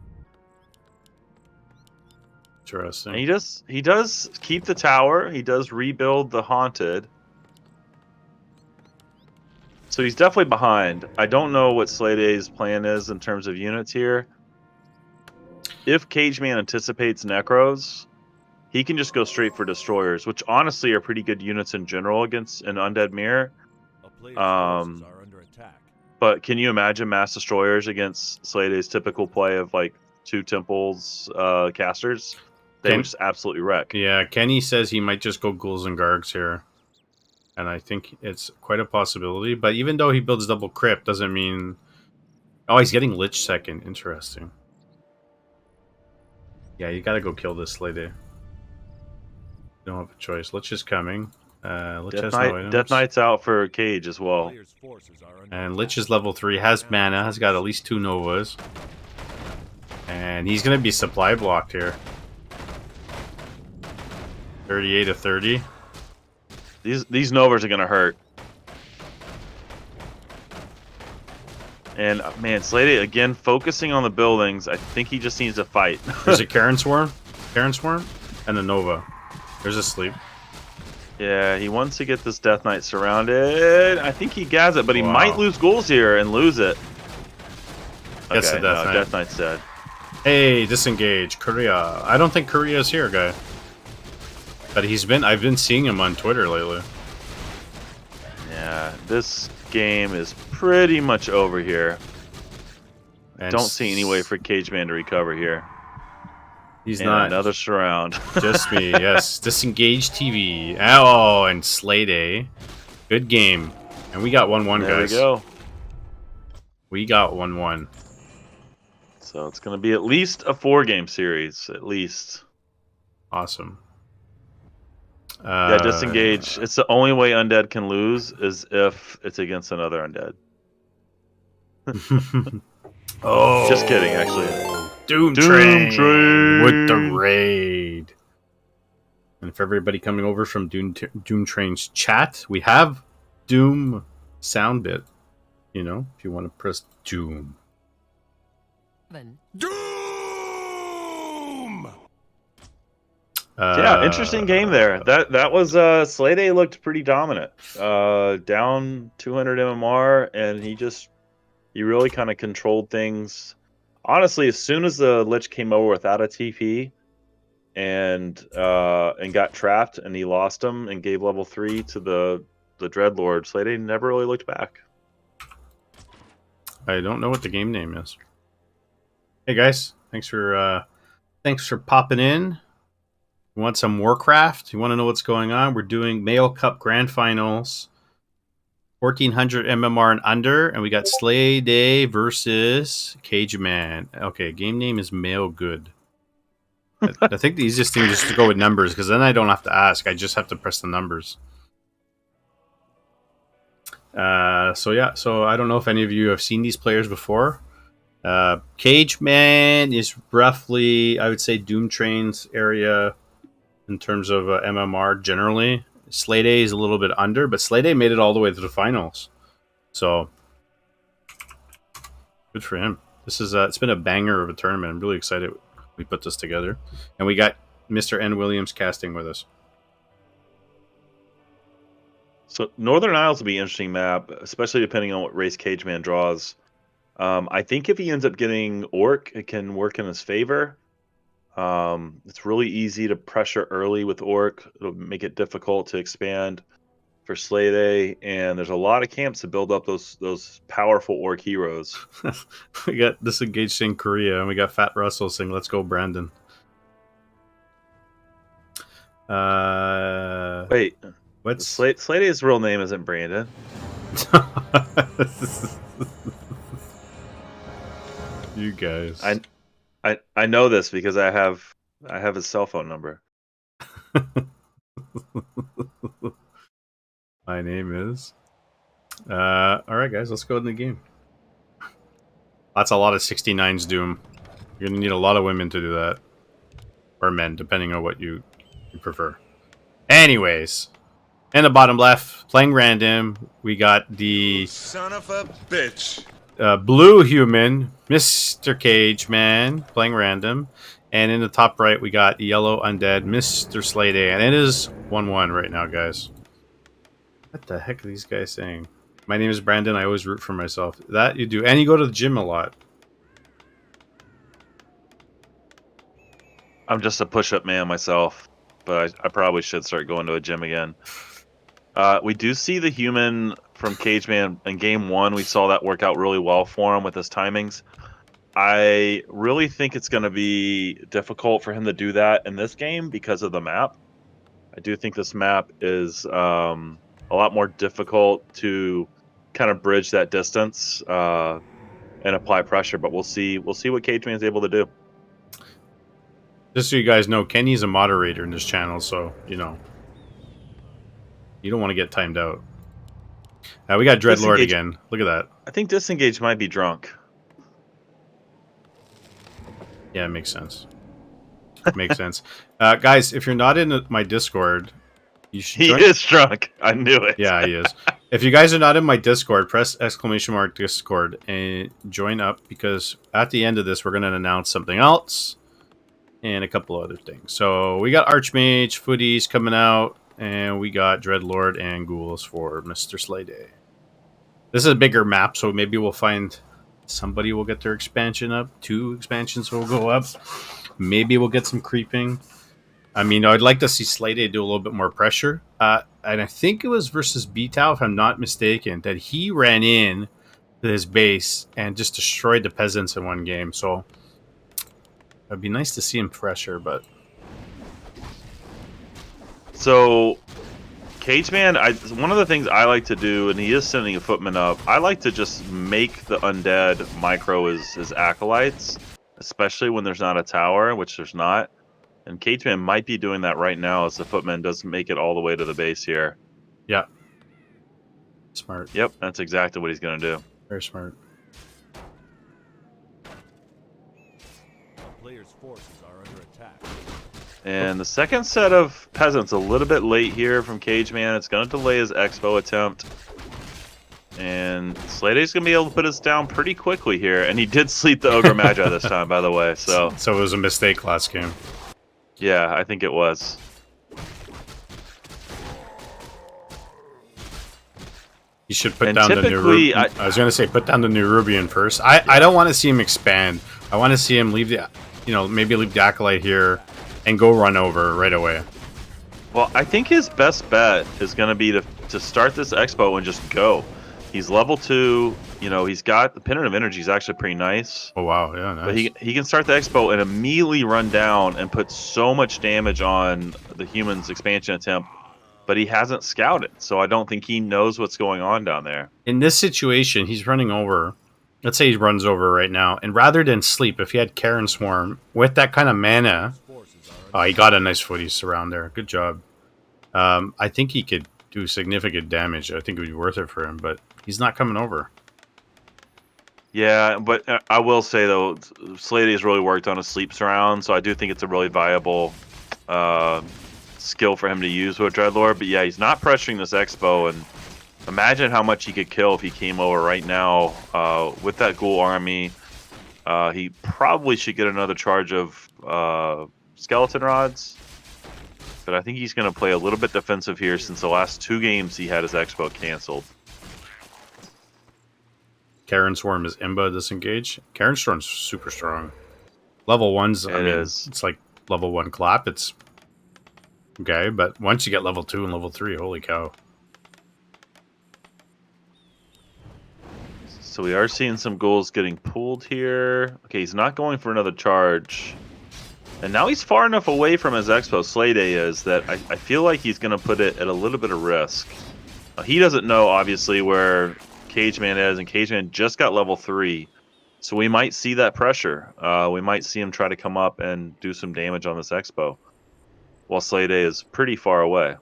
Interesting.
And he does keep the tower. He does rebuild the Haunted. So he's definitely behind. I don't know what Slay Day's plan is in terms of units here. If Cageman anticipates Necros, he can just go straight for Destroyers, which honestly are pretty good units in general against an Undead Mirror.
A player's forces are under attack.
But can you imagine Mass Destroyers against Slay Day's typical play of like 2 Temples casters? They would just absolutely wreck.
Yeah, Kenny says he might just go Ghouls and Gargs here. And I think it's quite a possibility. But even though he builds double Crypt, doesn't mean... Oh, he's getting Lich second. Interesting. Yeah, you gotta go kill this Slay Day. You don't have a choice. Lich is coming. Lich has no items.
Death Knight's out for Cage as well.
Player's forces are under
And Lich is level 3, has mana, has got at least 2 Novas. And he's gonna be supply blocked here. 38 to 30.
These Novas are gonna hurt. And man, Slay Day again focusing on the buildings. I think he just needs to fight.
There's a Karen Swarm, and a Nova. There's a sleep.
Yeah, he wants to get this Death Knight surrounded. I think he gets it, but he might lose ghouls here and lose it.
Gets
Okay,
the Death Knight.
Death Knight's dead.
Hey, disengage, Korea. I don't think Korea's here, guy. But I've been seeing him on Twitter lately.
Yeah, this game is pretty much over here.
And
Don't see any way for Cageman to recover here.
He's
And
not.
another surround.
Just me, yes. Disengage TV. Oh, and Slay Day. Good game. And we got 1-1,
There
guys.
we go.
We got 1-1.
So it's going to be at least a 4-game series, at least.
Awesome.
Yeah, disengage. It's the only way Undead can lose is if it's against another Undead.
Oh,
Just kidding, actually.
Doom Train with the raid. And for everybody coming over from Doom Train's chat, we have Doom sound bit. You know, if you want to press Doom.
Yeah, interesting game there. That was Slay Day looked pretty dominant. Down 200 MMR, and he really kind of controlled things. Honestly, as soon as the Lich came over without a TP and got trapped, and he lost him and gave level 3 to the Dreadlord, Slay Day never really looked back.
I don't know what the game name is. Hey guys, thanks for popping in. You want some Warcraft? You want to know what's going on? We're doing Mayo Cup Grand Finals, 1400 MMR and under, and we got Slay Day versus Cageman. Okay, game name is Mayo Good. I think the easiest thing is just to go with numbers, because then I don't have to ask. I just have to press the numbers. So I don't know if any of you have seen these players before. Cageman is roughly, I would say, Doom Train's area in terms of MMR generally. Slay Day is a little bit under, but Slay Day made it all the way to the finals. So, good for him. This is it's been a banger of a tournament. I'm really excited we put this together. And we got Mr. N. Williams casting with us.
So Northern Isles will be an interesting map, especially depending on what race Cageman draws. I think if he ends up getting Orc, it can work in his favor. It's really easy to pressure early with Orc. It'll make it difficult to expand for Slay Day, and there's a lot of camps to build up those powerful Orc heroes.
We got Disengaged saying Korea, and we got Fat Russell saying, "Let's go, Brandon."
Wait,
what's
Slay Day's real name isn't Brandon.
You guys.
I know this because I have his cell phone number.
My name is. All right, guys, let's go in the game. That's a lot of 69s Doom. You're gonna need a lot of women to do that, or men, depending on what you prefer. Anyways, in the bottom left, playing random, we got the
Son of a bitch.
blue human, Mr. Cage Man, playing random. And in the top right, we got yellow undead, Mr. Slade. And it is 1-1 right now, guys. What the heck are these guys saying? My name is Brandon. I always root for myself. That you do. And you go to the gym a lot.
I'm just a push-up man myself, but I probably should start going to a gym again. We do see the human from Cage Man in game 1. We saw that work out really well for him with his timings. I really think it's going to be difficult for him to do that in this game because of the map. I do think this map is a lot more difficult to kind of bridge that distance and apply pressure. But we'll see what Cage Man's able to do.
Just so you guys know, Kenny's a moderator in this channel, so you know you don't want to get timed out. We got Dreadlord again. Look at that.
I think Disengage might be drunk.
Yeah, it makes sense. Makes sense. Guys, if you're not in my Discord, you should join.
He is drunk. I knew it.
Yeah, he is. If you guys are not in my Discord, press ! Discord and join up, because at the end of this, we're going to announce something else and a couple other things. So we got Archmage, Footies coming out, and we got Dreadlord and Ghouls for Mr. Slade. This is a bigger map, so maybe we'll find somebody will get their expansion up. 2 expansions will go up. Maybe we'll get some creeping. I mean, I'd like to see Slade do a little bit more pressure. And I think it was versus Beatow, if I'm not mistaken, that he ran in to his base and just destroyed the peasants in one game. So it'd be nice to see him pressure, but...
So, Cage Man, one of the things I like to do, and he is sending a footman up, I like to just make the undead micro his acolytes, especially when there's not a tower, which there's not. And Cage Man might be doing that right now as the footman doesn't make it all the way to the base here.
Yeah. Smart.
Yep, that's exactly what he's going to do.
Very smart.
A player's forces are under attack.
And the second set of peasants a little bit late here from Cage Man. It's going to delay his expo attempt. And Slade's going to be able to put us down pretty quickly here. And he did sleep the Ogre Magi this time, by the way. So
it was a mistake last game.
Yeah, I think it was.
You should put down the new Rubian. I was going to say put down the new Rubian first. I don't want to see him expand. I want to see him leave the, maybe leave the Acolyte here and go run over right away.
Well, I think his best bet is going to be to start this expo and just go. He's level 2. He's got the Pendant of Energy is actually pretty nice.
Oh, wow. Yeah, nice.
But he can start the expo and immediately run down and put so much damage on the human's expansion attempt. But he hasn't scouted, so I don't think he knows what's going on down there.
In this situation, he's running over. Let's say he runs over right now. And rather than sleep, if he had Karen Swarm, with that kind of mana, he got a nice footies around there. Good job. I think he could do significant damage. I think it would be worth it for him, but he's not coming over.
Yeah, but I will say, though, Slade has really worked on a sleep surround, so I do think it's a really viable skill for him to use with Dreadlord. But yeah, he's not pressuring this expo, and imagine how much he could kill if he came over right now with that ghoul army. He probably should get another charge of skeleton rods, but I think he's going to play a little bit defensive here since the last 2 games he had his expo canceled.
Karen Swarm is Imba disengage. Karen Swarm's super strong. Level 1's, it's like level 1 clap. It's okay, but once you get level 2 and level 3, holy cow.
So we are seeing some ghouls getting pulled here. Okay, he's not going for another charge. And now he's far enough away from his expo, Slade is, that I feel like he's going to put it at a little bit of risk. He doesn't know, obviously, where Cageman is, and Cageman just got level 3. So we might see that pressure. We might see him try to come up and do some damage on this Expo, while Slade is pretty far away.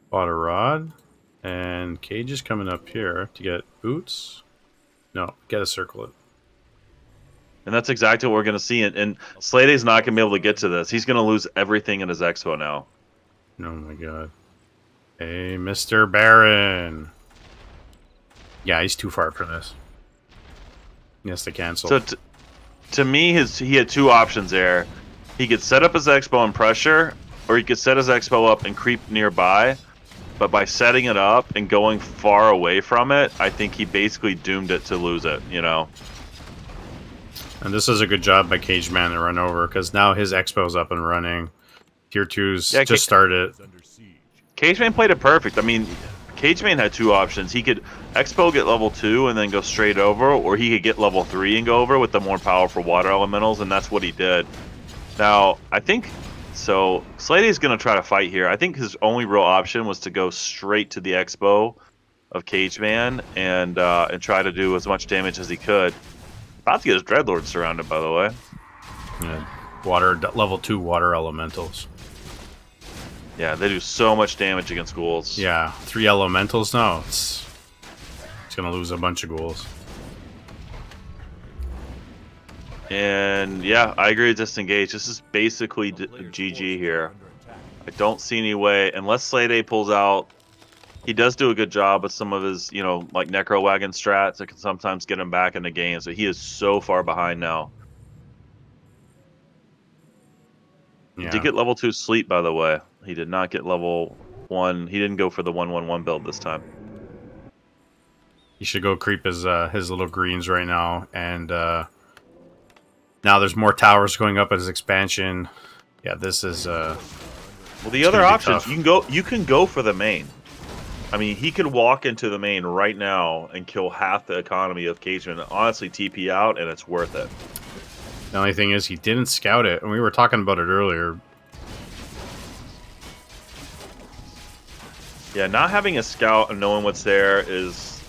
Bought a rod, and Cage is coming up here to get boots. No, get a circlet.
And that's exactly what we're going to see. And Slade is not going to be able to get to this. He's going to lose everything in his Expo now.
Oh my god. Hey, Mr. Baron. Yeah, he's too far for this. He has to cancel.
So to me, he had 2 options there. He could set up his Expo and pressure, or he could set his Expo up and creep nearby. But by setting it up and going far away from it, I think he basically doomed it to lose it, you know?
And this is a good job by Cageman to run over, because now his Expo's up and running. Tier 2's just started.
Cageman played it perfect. I mean, Cageman had 2 options. He could Expo get level 2 and then go straight over, or he could get level 3 and go over with the more powerful water elementals, and that's what he did. Now, I think... So, Slade is going to try to fight here. I think his only real option was to go straight to the Expo of Cageman and try to do as much damage as he could. About to get his Dreadlord surrounded, by the way.
Yeah, level 2 water elementals.
Yeah, they do so much damage against ghouls.
Yeah, 3 elementals now. It's going to lose a bunch of ghouls.
And yeah, I agree with disengage. This is basically GG here. I don't see any way, unless Slade pulls out. He does do a good job with some of his, you know, like Necro Wagon strats that can sometimes get him back in the game. So he is so far behind now.
Yeah.
He did get level 2 sleep, by the way. He did not get level 1. He didn't go for the 1/1/1 build this time.
He should go creep his little greens right now, and now there's more towers going up at his expansion. Yeah, this is
well, the other options, you can go for the main. I mean, he could walk into the main right now and kill half the economy of Cageman. Honestly, TP out, and it's worth it.
The only thing is he didn't scout it, and we were talking about it earlier.
Yeah, not having a scout and knowing what's there is...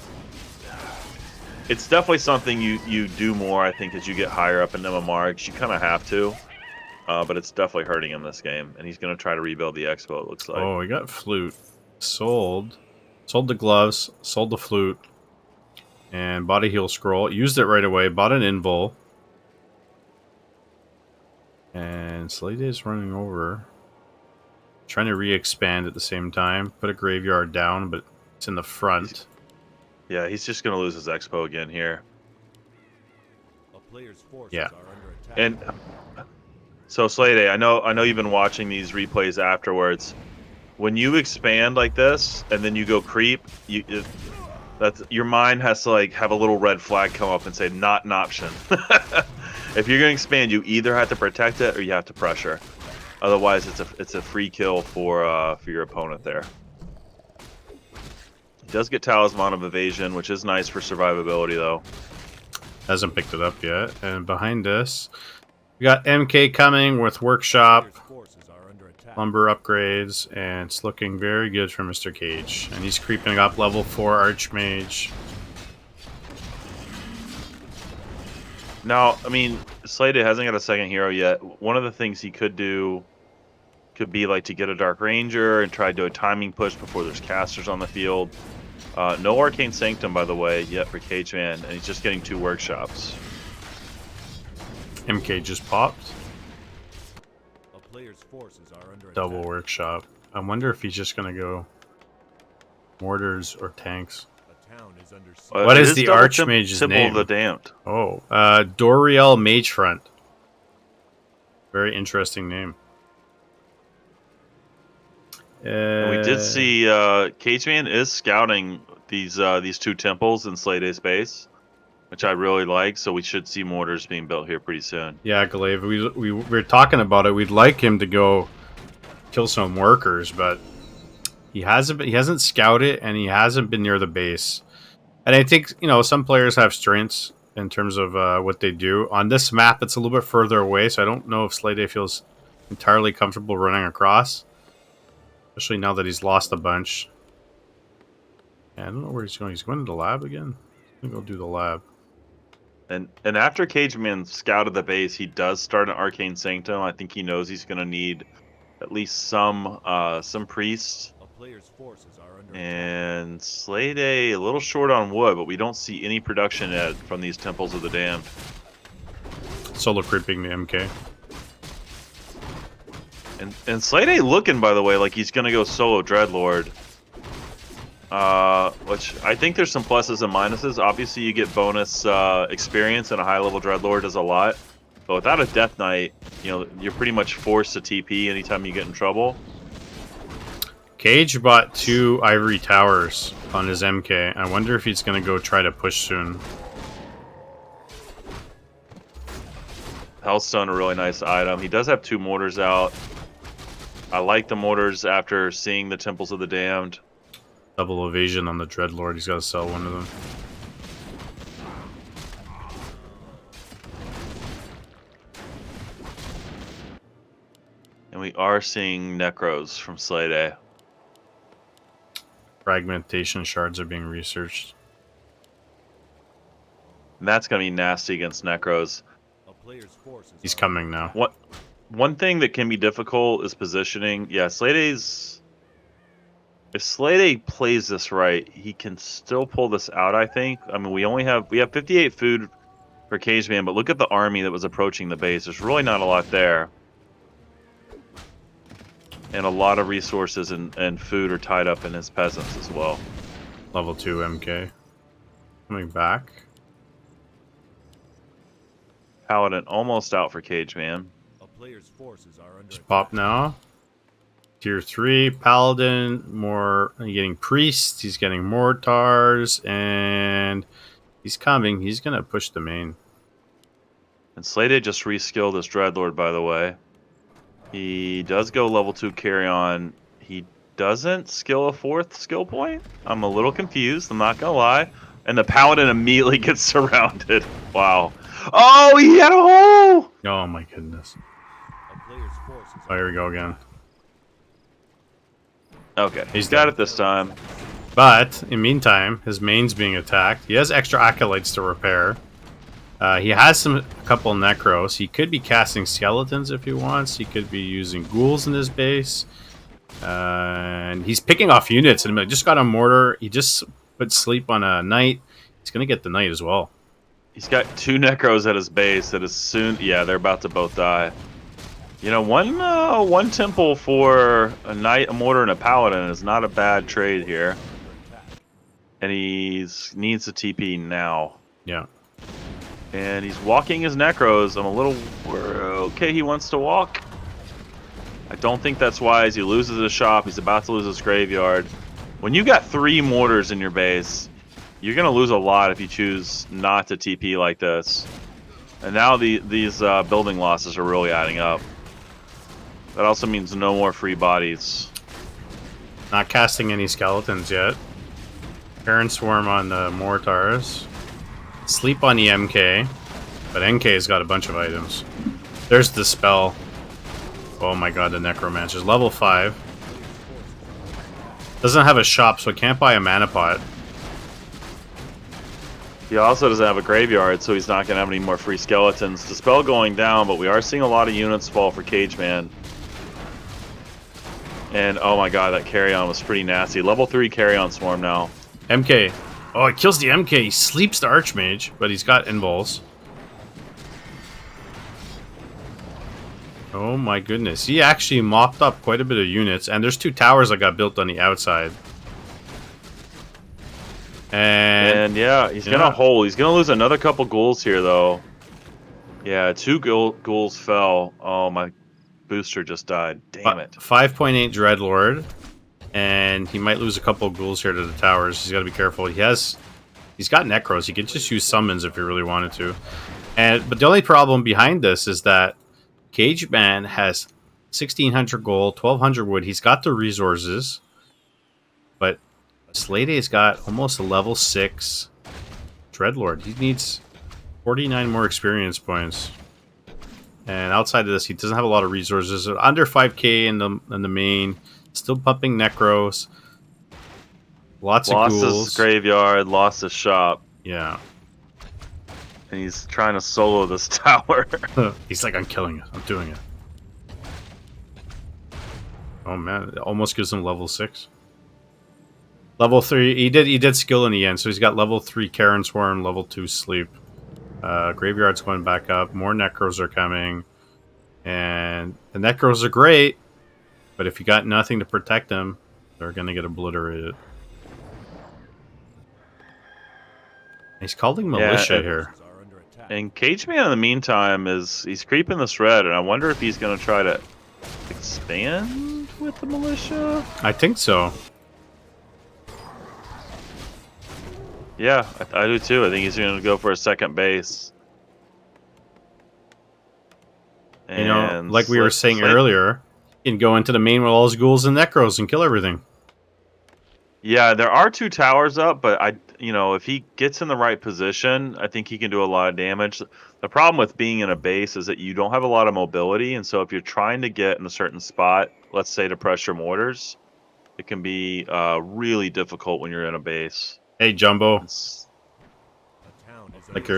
It's definitely something you do more, I think, as you get higher up in MMR, because you kind of have to. But it's definitely hurting him this game, and he's going to try to rebuild the Expo, it looks like.
Oh, he got flute. Sold the gloves, sold the flute, and bought a heal scroll. Used it right away, bought an invul. And Slade is running over. Trying to re-expand at the same time. Put a graveyard down, but it's in the front.
Yeah, he's just going to lose his Expo again here.
Yeah.
And so Slade, I know you've been watching these replays afterwards. When you expand like this and then you go creep, that's your mind has to like have a little red flag come up and say not an option. If you're going to expand, you either have to protect it or you have to pressure. Otherwise, it's a free kill for your opponent there. He does get Talisman of Evasion, which is nice for survivability, though.
Hasn't picked it up yet. And behind us, we got MK coming with Workshop, Lumber upgrades, and it's looking very good for Mr. Cage. And he's creeping up level 4 Archmage.
Now, I mean, Slade hasn't got a second hero yet. One of the things he could do could be like to get a Dark Ranger and try to do a timing push before there's casters on the field. No Arcane Sanctum, by the way, yet for Cageman, and he's just getting 2 workshops.
MK just popped. Double workshop. I wonder if he's just going to go mortars or tanks. What is the Archmage's name?
Temple of the Damned.
Oh, Doriel Magefront. Very interesting name.
And we did see Cageman is scouting these 2 temples in Slade's base, which I really like. So we should see mortars being built here pretty soon.
Yeah, Glaive, we were talking about it. We'd like him to go kill some workers, but he hasn't scouted and he hasn't been near the base. And I think, you know, some players have strengths in terms of what they do. On this map, it's a little bit further away, so I don't know if Slade feels entirely comfortable running across. Especially now that he's lost a bunch. Yeah, I don't know where he's going. He's going to the lab again? I think I'll do the lab.
And after Cageman scouted the base, he does start an Arcane Sanctum. I think he knows he's going to need at least some priests.
A player's forces are under attack.
And Slade a little short on wood, but we don't see any production yet from these Temples of the Damned.
Solo creeping the MK.
And Slade A looking, by the way, like he's going to go solo Dreadlord. Which I think there's some pluses and minuses. Obviously, you get bonus experience, and a high-level Dreadlord does a lot. But without a Death Knight, you know, you're pretty much forced to TP anytime you get in trouble.
Cage bought 2 Ivory Towers on his MK. I wonder if he's going to go try to push soon.
Hellstone, a really nice item. He does have 2 mortars out. I like the mortars after seeing the Temples of the Damned.
Double evasion on the Dreadlord. He's got to sell one of them.
And we are seeing Necros from Slade A.
Fragmentation shards are being researched.
And that's going to be nasty against Necros.
A player's forces
He's
are
coming now.
One thing that can be difficult is positioning. Yeah, Slade A's... If Slade A plays this right, he can still pull this out, I think. I mean, we have 58 food for Cageman, but look at the army that was approaching the base. There's really not a lot there. And a lot of resources and food are tied up in his peasants as well.
Level 2 MK. Coming back.
Paladin almost out for Cageman.
a player's forces are under
Just
attack.
pop now. Tier 3, Paladin, more getting Priests, he's getting Mortars, and he's coming. He's going to push the main.
And Slade A just reskilled his Dreadlord, by the way. He does go level 2 carry on. He doesn't skill a 4th skill point? I'm a little confused, I'm not going to lie. And the Paladin immediately gets surrounded. Wow. Oh, he had a hole!
Oh my goodness.
A player's forces
Oh, here we go again.
Okay,
He's
got
dead.
it this time.
But, in the meantime, his main's being attacked. He has extra Acolytes to repair. He has a couple Necros. He could be casting Skeletons if he wants. He could be using Ghouls in his base. And he's picking off units. And he just got a Mortar. He just put Sleep on a Knight. He's going to get the Knight as well.
He's got 2 Necros at his base that is soon... Yeah, they're about to both die. You know, one temple for a Knight, a Mortar, and a Paladin is not a bad trade here. And he needs a TP now.
Yeah.
And he's walking his Necros. I'm a little... Okay, he wants to walk. I don't think that's wise. He loses his shop. He's about to lose his graveyard. When you got 3 mortars in your base, you're going to lose a lot if you choose not to TP like this. And now these building losses are really adding up. That also means no more free bodies.
Not casting any Skeletons yet. Parent Swarm on the Mortars. Sleep on the MK. But NK's got a bunch of items. There's the spell. Oh my god, the Necromancer's level 5. Doesn't have a shop, so can't buy a mana pot.
He also doesn't have a graveyard, so he's not going to have any more free skeletons. The spell going down, but we are seeing a lot of units fall for Cageman. And oh my god, that carry-on was pretty nasty. Level 3 carry-on swarm now.
MK. Oh, he kills the MK. He sleeps the Archmage, but he's got invols. Oh my goodness. He actually mopped up quite a bit of units, and there's 2 towers that got built on the outside.
And yeah, he's gonna hold. He's gonna lose another couple ghouls here, though. Yeah, 2 ghouls fell. Oh, my booster just died. Damn it.
5.8 Dreadlord, and he might lose a couple ghouls here to the towers. He's got to be careful. He's got Necros. He could just use summons if he really wanted to. But the only problem behind this is that Cageman has 1,600 gold, 1,200 wood. He's got the resources, but Slade's got almost a level 6 Dreadlord. He needs 49 more experience points. And outside of this, he doesn't have a lot of resources. Under 5k in the main. Still pumping Necros. Lots of
Lost his
ghouls.
graveyard, lost his shop,
Yeah.
and he's trying to solo this tower.
He's like, I'm killing it. I'm doing it. Oh man, it almost gives him level 6. Level 3, he did skill in the end, so he's got level 3 Karen Swarm, level 2 Sleep. Graveyard's going back up, more Necros are coming. And the Necros are great, but if you got nothing to protect them, they're gonna get obliterated. He's calling militia here.
Forces are under attack.
And Cage Man in the meantime he's creeping this red, and I wonder if he's gonna try to expand with the militia.
I think so.
Yeah, I do too. I think he's gonna go for a second base.
You know,
And
like we were saying
Slate-
earlier, you can go into the main with all his ghouls and Necros and kill everything.
Yeah, there are 2 towers up, but if he gets in the right position, I think he can do a lot of damage. The problem with being in a base is that you don't have a lot of mobility, and so if you're trying to get in a certain spot, let's say to pressure mortars, it can be really difficult when you're in a base.
Hey, Jumbo,
A town is
like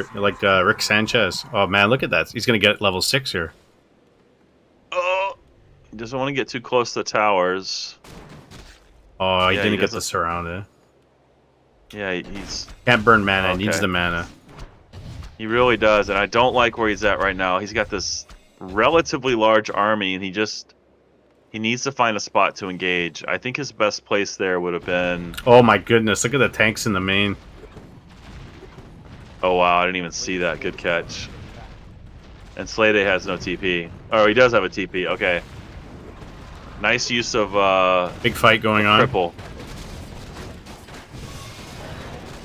under
Rick Sanchez. Oh man, look at that. He's gonna get level 6 here.
Oh, he doesn't want to get too close to the towers.
Oh, he
Yeah,
didn't
he
get
doesn't-
the surrounded.
Yeah, he's
Can't burn mana.
Okay.
Needs the mana.
he really does, and I don't like where he's at right now. He's got this relatively large army, and he needs to find a spot to engage. I think his best place there would have been.
Oh my goodness! Look at the tanks in the main.
Oh wow, I didn't even see that. Good catch. And Slade has no TP. Oh, he does have a TP. Okay. Nice use of
Big fight going on.
cripple.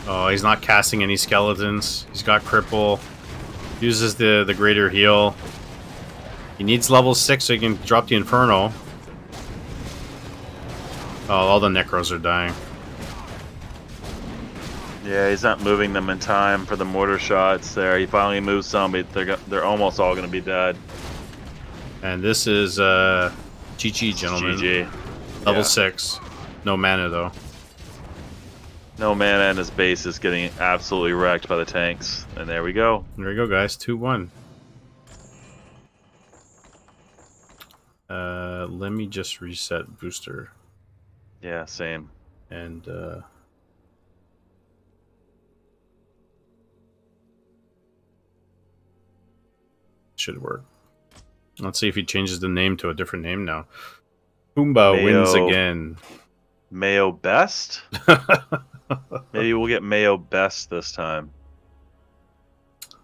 Oh, he's not casting any skeletons. He's got cripple. Uses the greater heal. He needs level 6 so he can drop the Inferno. Oh, all the Necros are dying.
Yeah, he's not moving them in time for the mortar shots there. He finally moves some, but they're almost all going to be dead.
And this is GG, gentlemen.
GG.
Level
Yeah.
6. No mana though.
No mana, and his base is getting absolutely wrecked by the tanks. And there we go.
There we go, guys. 2-1. Let me just reset booster
Yeah, same.
and should work. Let's see if he changes the name to a different name now. Pumbaa wins
Mayo.
again.
Mayo Best? Maybe we'll get Mayo Best this time.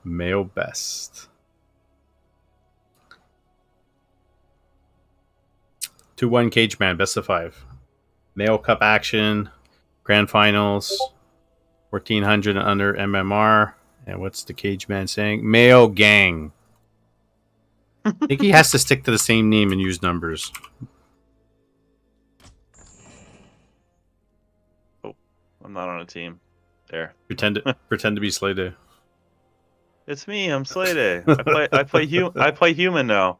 Mayo best. 2-1 Cage Man, best of 5. Mayo Cup action, Grand Finals, 1400 and under MMR. And what's the Cage Man saying? Mayo Gang. I think he has to stick to the same name and use numbers.
I'm not on a team. There.
Pretend to be Slade.
It's me, I'm Slade. I play human now.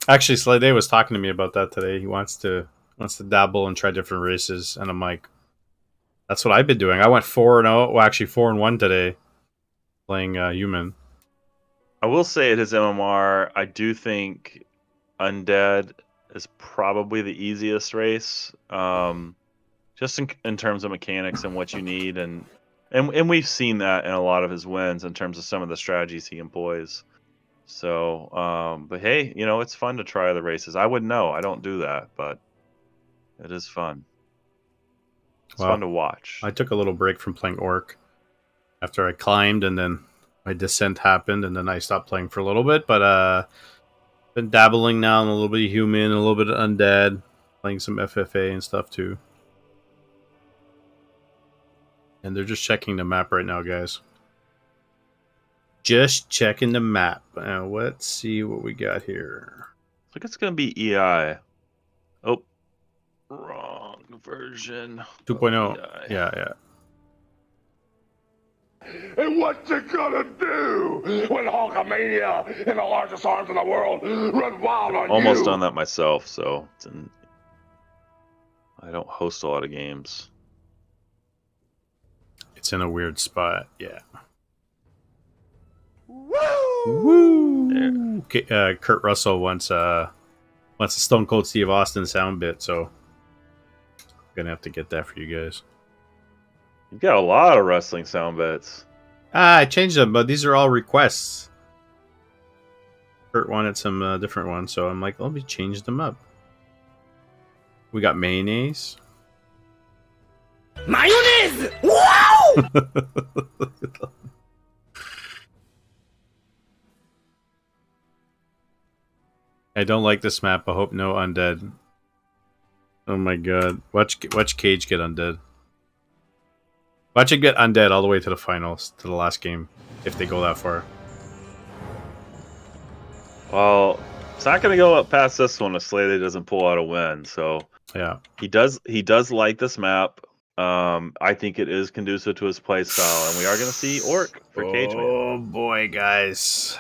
Actually, Slade was talking to me about that today. He wants to dabble and try different races, and I'm like, that's what I've been doing. I went 4-0. Well, actually 4-1 today, playing human.
I will say at his MMR, I do think Undead is probably the easiest race. Just in terms of mechanics and what you need, and we've seen that in a lot of his wins in terms of some of the strategies he employs. So, but hey, it's fun to try the races. I wouldn't know. I don't do that, but it is fun. It's
Well,
fun to watch.
I took a little break from playing Orc after I climbed, and then my descent happened, and then I stopped playing for a little bit. But been dabbling now in a little bit of human, a little bit of undead, playing some FFA and stuff too. And they're just checking the map right now, guys. Just checking the map. Let's see what we got here.
I think it's going to be EI. Oh, wrong version.
2.0.
EI.
Yeah.
And what you gonna do when Hulkamania and the largest arms in the world run wild on
Almost
you?
done that myself, so I don't host a lot of games.
It's in a weird spot. Yeah. Woo! Okay, Kurt Russell wants a Stone Cold Steve Austin sound bit, so I'm gonna have to get that for you guys.
You've got a lot of wrestling sound bits.
I changed them, but these are all requests. Kurt wanted some different ones, so I'm like, let me change them up. We got mayonnaise.
Mayonnaise! Wow!
I don't like this map. I hope no undead. Oh my god. Watch Cage get undead. Watch it get undead all the way to the finals, to the last game, if they go that far.
Well, it's not going to go up past this one if Slade doesn't pull out a win. So
Yeah.
he does like this map. I think it is conducive to his play style, and we are going to see Orc for Cage Man.
Oh boy, guys.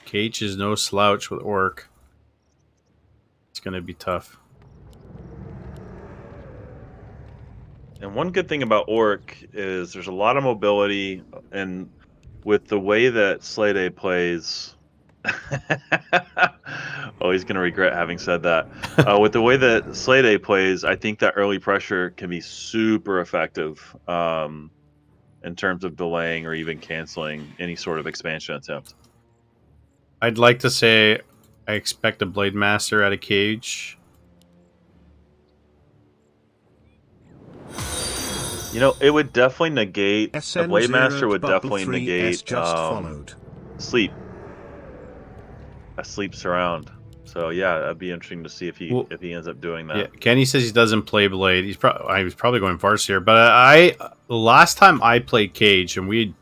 Cage is no slouch with Orc. It's going to be tough.
And one good thing about Orc is there's a lot of mobility, and with the way that Slade plays... oh, he's going to regret having said that. With the way that Slade plays, I think that early pressure can be super effective in terms of delaying or even canceling any sort of expansion attempt.
I'd like to say I expect a Blade Master out of Cage.
You know, it would definitely negate...
SN
a Blade Master would
Bubble
definitely
3S
negate
just followed.
Sleep. A Sleep Surround. So yeah, that'd be interesting to see if he ends up doing that.
Yeah, Kenny says he doesn't play Blade. I was probably going Farseer, but last time I played Cage, and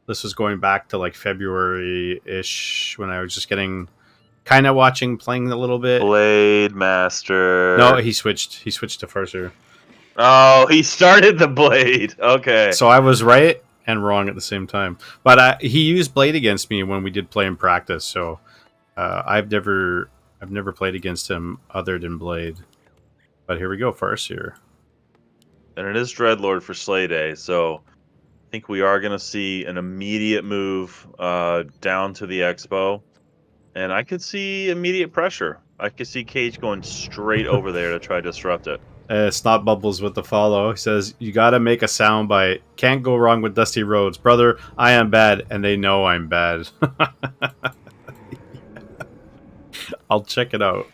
this was going back to like February-ish when I was just getting kind of playing a little bit.
Blade Master.
No, he switched to Farseer.
Oh, he started the Blade. Okay.
So I was right and wrong at the same time. But he used Blade against me when we did play in practice. So I've never played against him other than Blade. But here we go, Farseer.
And it is Dreadlord for Slade, so I think we are going to see an immediate move down to the Expo. And I could see immediate pressure. I could see Cage going straight over there to try to disrupt it.
Snot Bubbles with the follow. He says, you gotta make a soundbite. Can't go wrong with Dusty Rhodes. Brother, I am bad, and they know I'm bad. I'll check it out.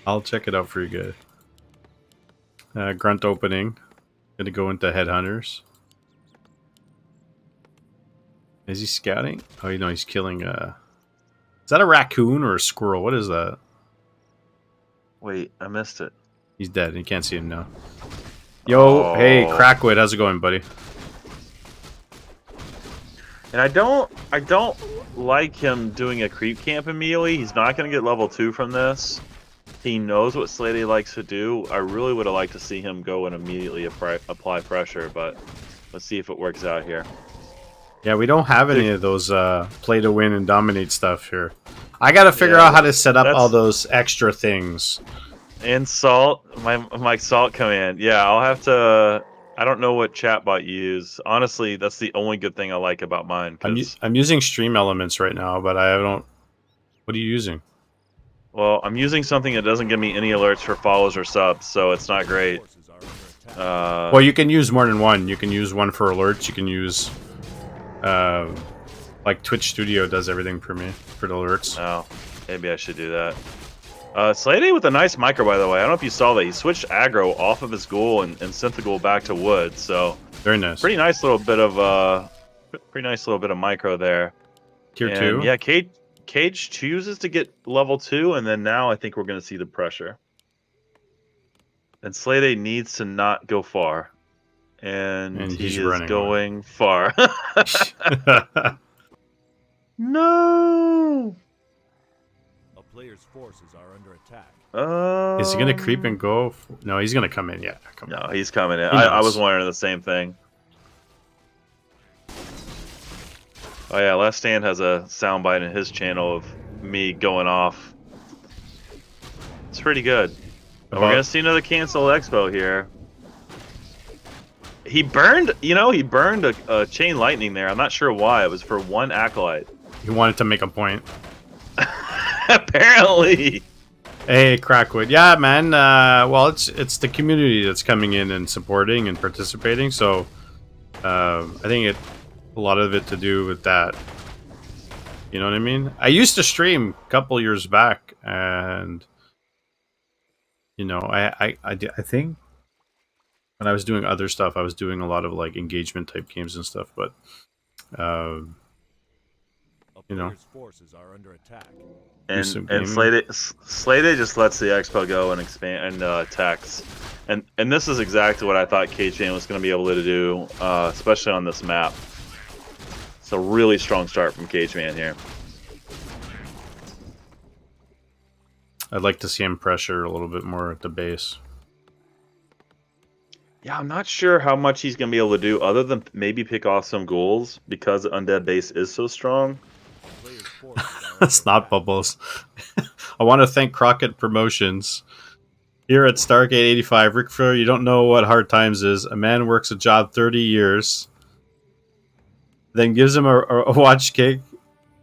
I'll check it out for you guys. Grunt opening. Gonna go into Headhunters. Is he scouting? Oh, you know, he's killing... Is that a raccoon or a squirrel? What is that?
Wait, I missed it.
He's dead. You can't see him now. Yo, hey, Crackwood, how's it going, buddy?
And I don't like him doing a creep camp immediately. He's not going to get level 2 from this. He knows what Slade likes to do. I really would have liked to see him go and immediately apply pressure, but let's see if it works out here.
Yeah, we don't have any of those play to win and dominate stuff here. I got to figure out how to set up all those extra things.
And Salt, my Salt command. Yeah, I'll have to... I don't know what chatbot you use. Honestly, that's the only good thing I like about mine.
I'm using Stream Elements right now, but I don't... What are you using?
Well, I'm using something that doesn't give me any alerts for follows or subs, so it's not great.
Well, you can use more than one. You can use one for alerts. You can use... like Twitch Studio does everything for me, for the alerts.
Oh, maybe I should do that. Slade with a nice micro, by the way. I don't know if you saw that. He switched aggro off of his ghoul and sent the ghoul back to wood. So
very nice.
Pretty nice little bit of micro there.
Tier 2.
Yeah, Cage chooses to get level 2, and then now I think we're going to see the pressure. And Slade needs to not go far, and he is going far. No.
Player's forces are under attack.
Is he gonna creep and go? No, he's gonna come in. Yeah,
no, he's coming in. I was wondering the same thing. Oh yeah, Last Stand has a soundbite in his channel of me going off. It's pretty good. We're gonna see another cancel expo here. He burned, he burned a chain lightning there. I'm not sure why. It was for one acolyte.
He wanted to make a point.
Apparently.
Hey, Crackwood. Yeah, man. Well, it's the community that's coming in and supporting and participating. So, I think a lot of it to do with that. You know what I mean? I used to stream a couple years back, and I think when I was doing other stuff, I was doing a lot of like engagement type games and stuff. But
A player's forces are under attack.
And Slade just lets the expo go and expand and attacks. And this is exactly what I thought KJ was going to be able to do, especially on this map. It's a really strong start from Cageman here.
I'd like to see him pressure a little bit more at the base.
Yeah, I'm not sure how much he's going to be able to do other than maybe pick off some ghouls because the undead base is so strong.
Snot bubbles. I want to thank Crockett Promotions. Here at Stargate 85, Rick Flair, you don't know what hard times is. A man works a job 30 years, then gives him a watch kick,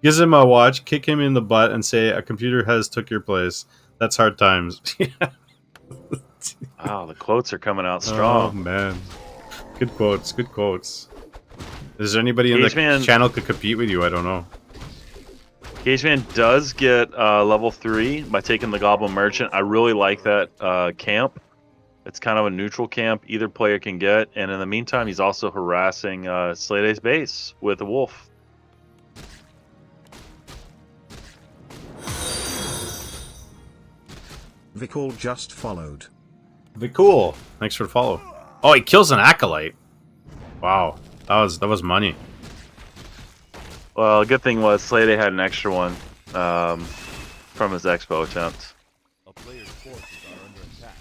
gives him a watch, kick him in the butt, and say, a computer has took your place. That's hard times.
Wow, the quotes are coming out strong.
Oh, man. Good quotes, good quotes. Is there anybody in the channel could compete with you? I don't know.
Cageman does get level 3 by taking the Goblin Merchant. I really like that camp. It's kind of a neutral camp either player can get. And in the meantime, he's also harassing Slade's base with a wolf.
Vicol just followed.
Vicol, thanks for the follow. Oh, he kills an acolyte. Wow, that was money.
Well, the good thing was Slade had an extra one from his expo attempt.
A player's forces are under attack.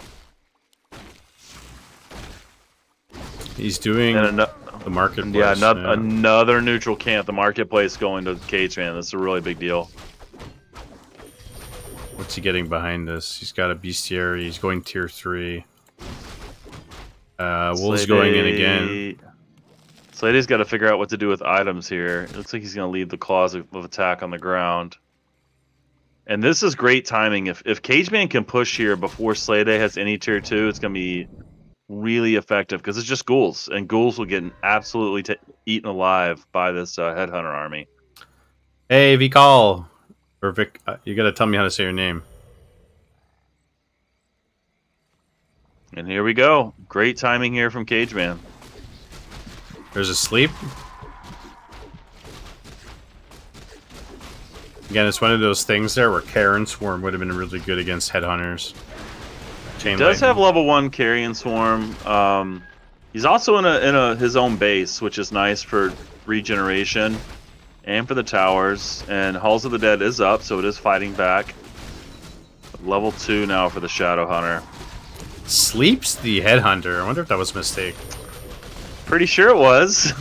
He's doing the marketplace.
Yeah, another neutral camp. The marketplace going to Cageman. That's a really big deal.
What's he getting behind this? He's got a bestiary. He's going tier 3. Wolves going in again.
Slade's got to figure out what to do with items here. It looks like he's going to leave the claws of attack on the ground. And this is great timing. If Cageman can push here before Slade has any tier 2, it's going to be really effective because it's just ghouls. And ghouls will get absolutely eaten alive by this headhunter army.
Hey, Vikal. Or Vic, you got to tell me how to say your name.
And here we go. Great timing here from Cageman.
There's a sleep. Again, it's one of those things there where Carrion Swarm would have been really good against headhunters.
He does have level 1 Carrion Swarm. He's also in his own base, which is nice for regeneration and for the towers. And Halls of the Dead is up, so it is fighting back. Level 2 now for the Shadow Hunter.
Sleeps the headhunter. I wonder if that was a mistake.
Pretty sure it was.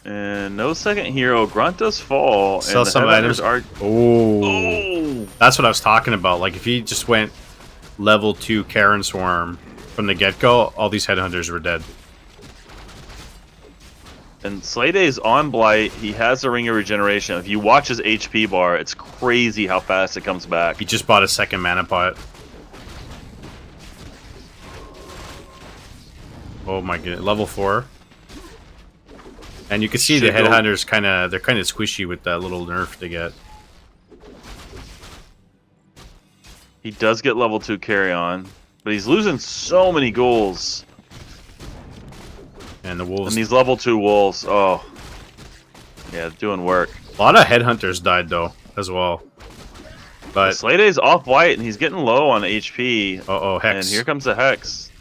And no second hero. Grunt does fall.
Sell
and the
some items.
Oh,
that's what I was talking about. Like if he just went level 2 Carrion Swarm from the get-go, all these headhunters were dead.
And Slade's on Blight. He has a Ring of Regeneration. If you watch his HP bar, it's crazy how fast it comes back.
He just bought a second mana pot. Oh my goodness, level 4. And you can see the headhunters they're kind of squishy with that little nerf they get.
He does get level 2 carry on, but he's losing so many ghouls.
And the wolves.
And these level 2 wolves, oh. Yeah, doing work.
A lot of headhunters died though, as well. But
Slade's off white and he's getting low on HP.
Uh-oh, Hex.
And here comes the Hex.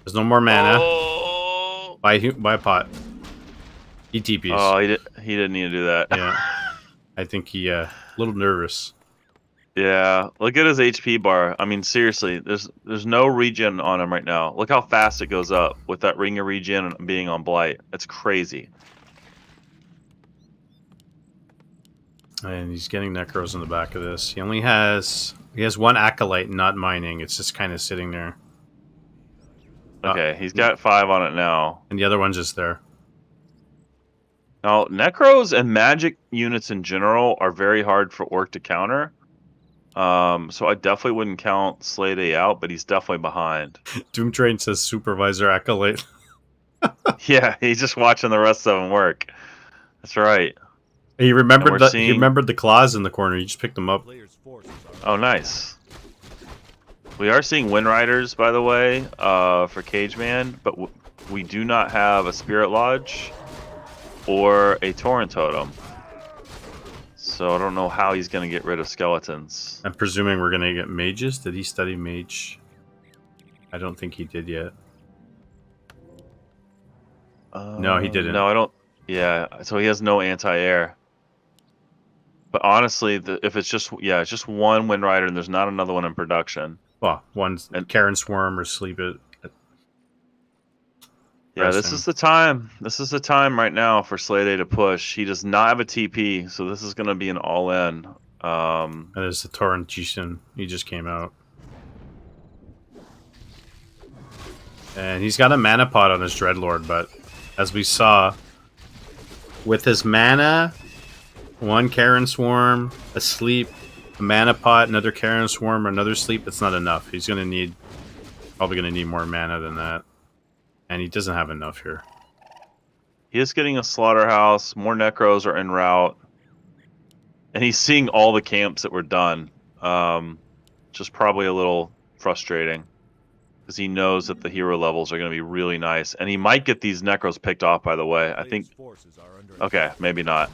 There's no more mana.
Oh.
Buy a pot. He TPs.
Oh, he didn't need to do that.
Yeah. I think he a little nervous.
Yeah, look at his HP bar. I mean, seriously, there's no regen on him right now. Look how fast it goes up with that Ring of Regen and being on Blight. It's crazy.
And he's getting Necros in the back of this. He has one Acolyte not mining. It's just kind of sitting there.
Okay, he's got 5 on it now.
And the other one's just there.
Now, Necros and magic units in general are very hard for Orc to counter. So I definitely wouldn't count Slay Day out, but he's definitely behind.
Doomtrain says Supervisor Acolyte.
Yeah, he's just watching the rest of them work. That's right.
He remembered the claws in the corner. He just picked them up.
Oh, nice. We are seeing Wind Riders, by the way, for Cageman, but we do not have a Spirit Lodge or a Torrent Totem. So I don't know how he's going to get rid of skeletons.
I'm presuming we're going to get mages. Did he study mage? I don't think he did yet. No, he didn't.
No, I don't. Yeah, so he has no anti-air. But honestly, if it's just one Wind Rider and there's not another one in production.
Well, one's Karen Swarm or Sleep It.
Yeah, this is the time. This is the time right now for Slay Day to push. He does not have a TP, so this is going to be an all-in.
And there's the Torrent Jishin. He just came out. And he's got a mana pot on his Dreadlord, but as we saw, with his mana, one Karen Swarm, a Sleep, a mana pot, another Karen Swarm, another Sleep, it's not enough. He's probably going to need more mana than that. And he doesn't have enough here.
He is getting a Slaughterhouse. More Necros are en route. And he's seeing all the camps that were done. Just probably a little frustrating. Because he knows that the hero levels are going to be really nice. And he might get these Necros picked off, by the way. I think... Okay, maybe not.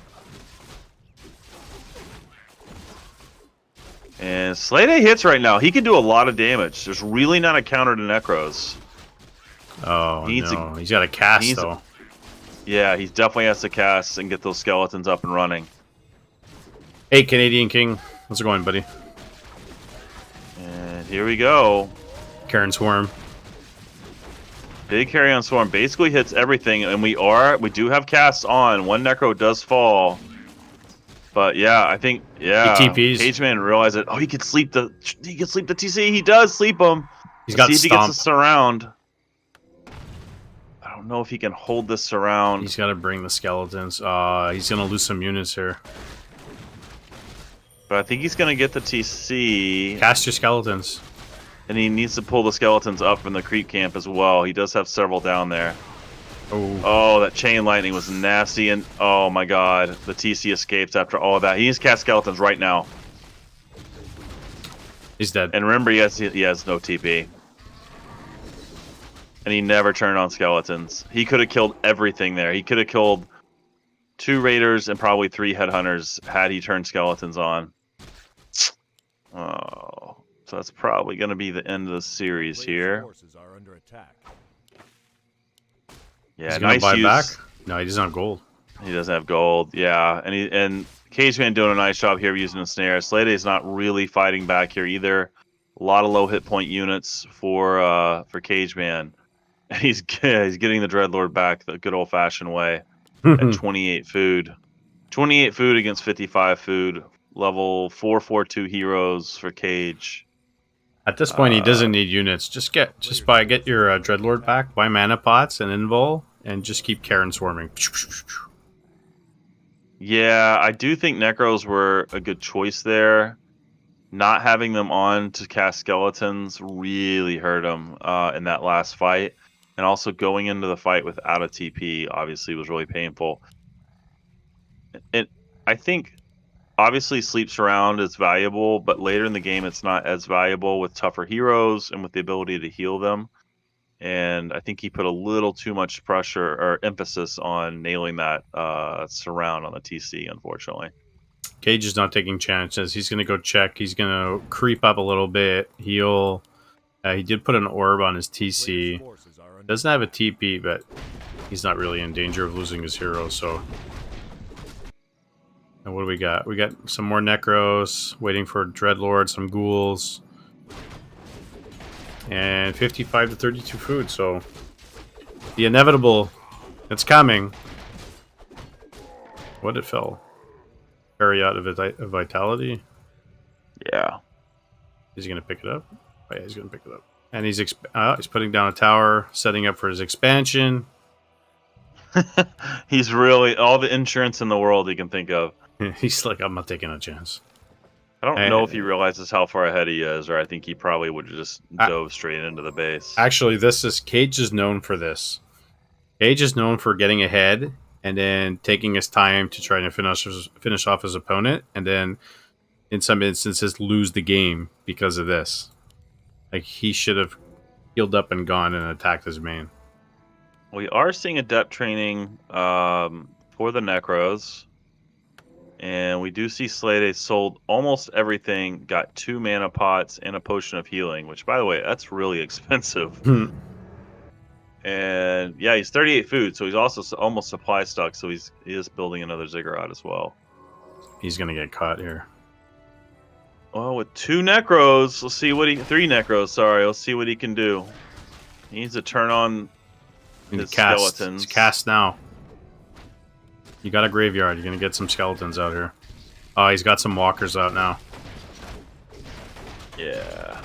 And Slay Day hits right now. He can do a lot of damage. There's really not a counter to Necros.
Oh, no. He's got a cast, though.
Yeah, he definitely has to cast and get those skeletons up and running.
Hey, Canadian King. How's it going, buddy?
And here we go.
Karen Swarm.
Big Carrion Swarm basically hits everything, and we do have casts on. One Necro does fall. But yeah, I think
He TPs.
Cageman realized it. Oh, he could sleep the TC. He does sleep him.
He's got
see if he
Stomp.
gets a surround. I don't know if he can hold this surround.
He's got to bring the skeletons. He's going to lose some units here.
But I think he's going to get the TC.
Cast your skeletons.
And he needs to pull the skeletons up from the creep camp as well. He does have several down there. Oh, that chain lightning was nasty. And oh my god, the TC escapes after all of that. He needs to cast skeletons right now.
He's dead.
And remember, he has no TP. And he never turned on skeletons. He could have killed everything there. He could have killed 2 raiders and probably 3 headhunters had he turned skeletons on. Oh, so that's probably going to be the end of the series here. Yeah,
he's
nice
buy
use.
back? No, he doesn't have gold.
He doesn't have gold. Yeah, and Cageman doing a nice job here using the snare. Slay Day's not really fighting back here either. A lot of low hit point units for Cageman. And he's getting the Dreadlord back the good old fashioned way at 28 food. 28 food against 55 food. Level 442 heroes for Cage.
At this point, he doesn't need units. Get your Dreadlord back, buy mana pots and invul, and just keep Karen swarming.
Yeah, I do think Necros were a good choice there. Not having them on to cast skeletons really hurt him in that last fight. And also going into the fight without a TP obviously was really painful. I think obviously Sleep Surround is valuable, but later in the game it's not as valuable with tougher heroes and with the ability to heal them. And I think he put a little too much pressure or emphasis on nailing that surround on the TC, unfortunately.
Cage is not taking chances. He's going to go check. He's going to creep up a little bit, heal. He did put an orb on his TC. Doesn't have a TP, but he's not really in danger of losing his hero, so... And what do we got? We got some more Necros, waiting for Dreadlord, some ghouls. And 55 to 32 food, so... The inevitable, it's coming. What it fell? Carry out of vitality.
Yeah.
Is he going to pick it up? Oh, yeah, he's going to pick it up. And he's putting down a tower, setting up for his expansion.
He's really all the insurance in the world he can think of.
He's like, I'm not taking a chance.
I don't know if he realizes how far ahead he is, or I think he probably would have just dove straight into the base.
Actually, Cage is known for this. Cage is known for getting ahead and then taking his time to try to finish off his opponent, and then in some instances lose the game because of this. Like, he should have healed up and gone and attacked his main.
We are seeing adept training for the Necros. And we do see Slade sold almost everything, got 2 mana pots and a potion of healing, which, by the way, that's really expensive. And yeah, he's 38 food, so he's also almost supply stuck, so he is building another Ziggurat as well.
He's going to get caught here.
Well, with 2 Necros, let's see what 3 Necros, sorry, let's see what he can do. He needs to turn on his skeletons.
It's cast now. You got a graveyard. You're going to get some skeletons out here. Oh, he's got some walkers out now.
Yeah.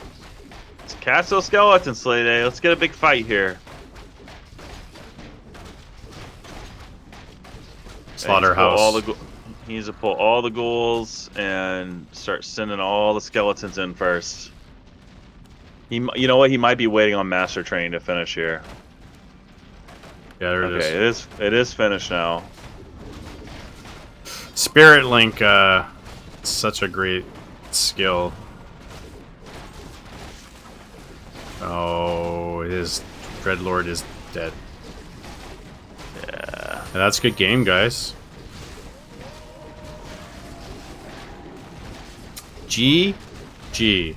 Let's cast those skeletons, Slade. Let's get a big fight here.
Slaughterhouse.
He needs to pull all the ghouls and start sending all the skeletons in first. You know what? He might be waiting on Master Training to finish here.
Yeah, there it is.
Okay, it is finished now.
Spirit Link, such a great skill. Oh, his Dreadlord is dead.
Yeah.
And that's a good game, guys. GG.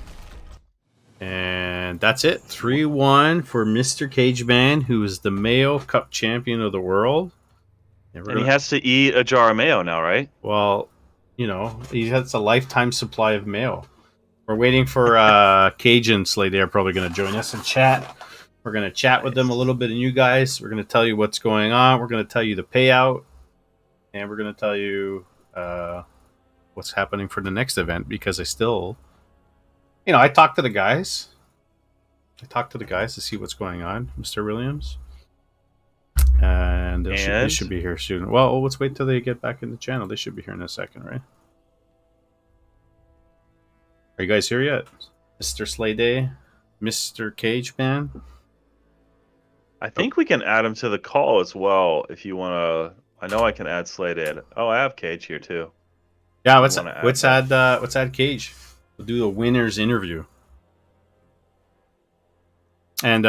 And that's it. 3-1 for Mr. Cageman, who is the Mayo Cup champion of the world.
And he has to eat a jar of mayo now, right?
Well, you know, he has a lifetime supply of mayo. We're waiting for Cage and Slade. They're probably going to join us in chat. We're going to chat with them a little bit, and you guys. We're going to tell you what's going on. We're going to tell you the payout, and we're going to tell you what's happening for the next event, because I still, I talked to the guys. To see what's going on, Mr. Williams. And they should be here soon. Well, let's wait till they get back in the channel. They should be here in a second, right? Are you guys here yet? Mr. Slade, Mr. Cageman?
I think we can add him to the call as well if you want to. I know I can add Slade in. Oh, I have Cage here too.
Yeah, let's add Cage. We'll do a winner's interview. And